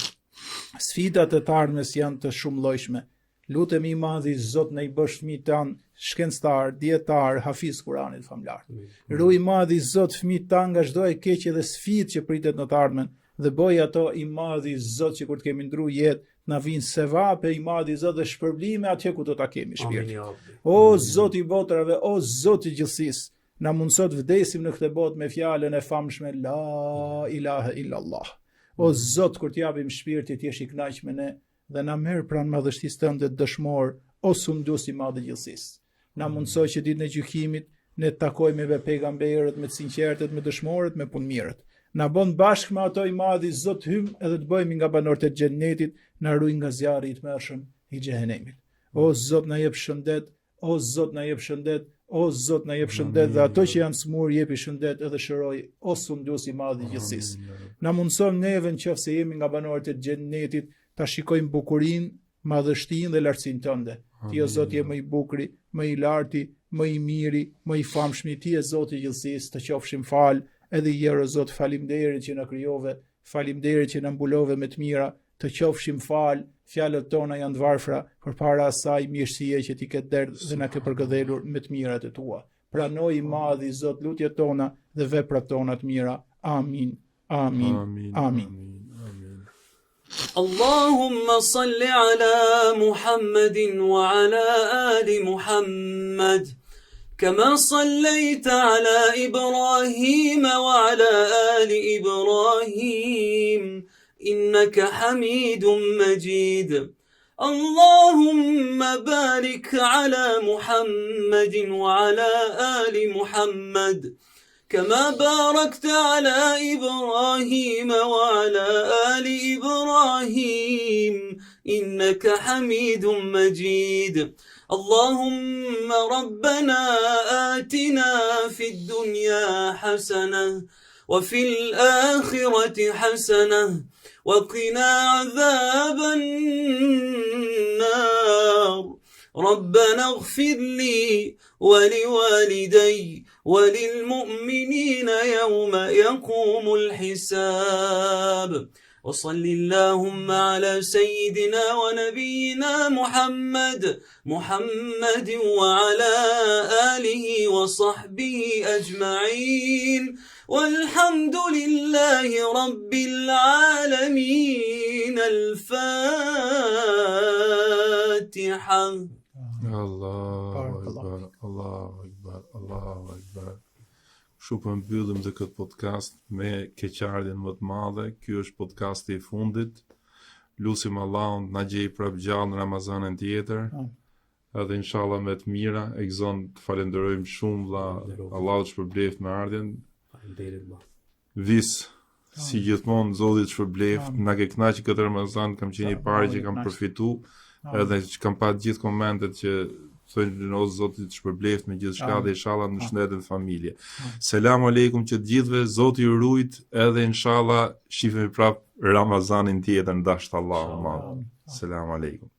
sfidat e të ardhmes janë të shumëllojshme. Lutemi i madhi Zot na i bësh fëmijët tan shkencëtar, dietar, hafiz Kuranit famlar. Ruaj i madhi Zot fëmijët tan nga çdo e keqe dhe sfidë që pritet në të ardhmen dhe bëj ato i madhi Zot që kur të kemi ndruar jetë na vinë sevape i madhi Zot dhe shpërblime atje ku do ta kemi shpirt.
Amin ya Rabb.
O Zot i botrave, o Zot i gjithësisë, na mundso të vdesim në këtë botë me fjalën e famshme La ilaha illallah. O Zot, kur t'japim shpirtin ti jesh i kënaq me ne dhe na merr pranë madhështisë tënde dëshmor, o sundus i madh i gjithësisë. Na mundso që ditën e gjykimit ne të takojmë me pejgamberët, me të sinqertët, me dëshmorët, me punëmirët. Na bën bashkë me ato i madhi Zot hym edhe të bëhemi nga banorët e xhennetit, na ruaj nga zjarri i tmerrshëm i xhehenemit. O Zot na jep shëndet, o Zot na jep shëndet, o Zot na jep shëndet dhe ato që janë smur jepi shëndet edhe shëroj, o sundus i madh i gjithësisë. Na mundson neve nëse jemi nga banorët e xhennetit ta shikojmë bukurinë, madhështinë dhe lartësinë tënde. Ti o Zot je më i bukuri, më i larti, më i miri, më i famshmi, ti je Zoti i gjithësisë, të qofshim fal. Edhe jero Zot, faleminderit që na krijove, faleminderit që na mbulove me të mira, të qofshim fal, fjalët tona janë të varfra përpara asaj mirësie që ti ke derdhë dhe na ke përgëdhelur me të mirat e tua. Pranoj i madhi Zot lutjet tona dhe veprat tona të mira. Amin. Amin.
Amin.
Amin.
اللهم صل على محمد وعلى آل محمد كما صليت على إبراهيم وعلى آل إبراهيم إنك حميد مجيد اللهم بارك على محمد وعلى آل محمد كما باركت على إبراهيم وعلى آل إبراهيم إنك حميد مجيد اللهم ربنا آتنا في الدنيا حسنة وفي الآخرة حسنة وقنا عذاب النار ربنا اغفر لي ولوالدي وللمؤمنين يوم يقوم الحساب وصل اللهم على سيدنا ونبينا محمد وعلى آله وصحبه أجمعين والحمد لله رب العالمين الفاتحة
Allahu Akbar, Allahu Akbar, Allahu Akbar. Kështu po mbyllim dhe këtë podcast me keqardhjen më të madhe. Ky është podcasti i fundit. Lusim Allahun na gjej prap gjallë në Ramazanin tjetër. Edhe inshallah me të mira, e gëzon të falenderojmë shumë vlla, Allahu të shpërbleft me ardhen.
Alhamdulillah.
Vis si gjithmonë Zoti të shpërbleft, na ke kënaqur këtë Ramazan, kam qenë i pari që kam përfituar. Edhe që kam pa gjithë komentet që thonë o Zoti të shpërbleft me gjithçka dhe inshallah në shëndet familje. Selam aleikum që të gjithëve, Zoti ju rujt, edhe inshallah shihemi prap Ramazanin tjetër ndashta Allahu. Selam aleikum.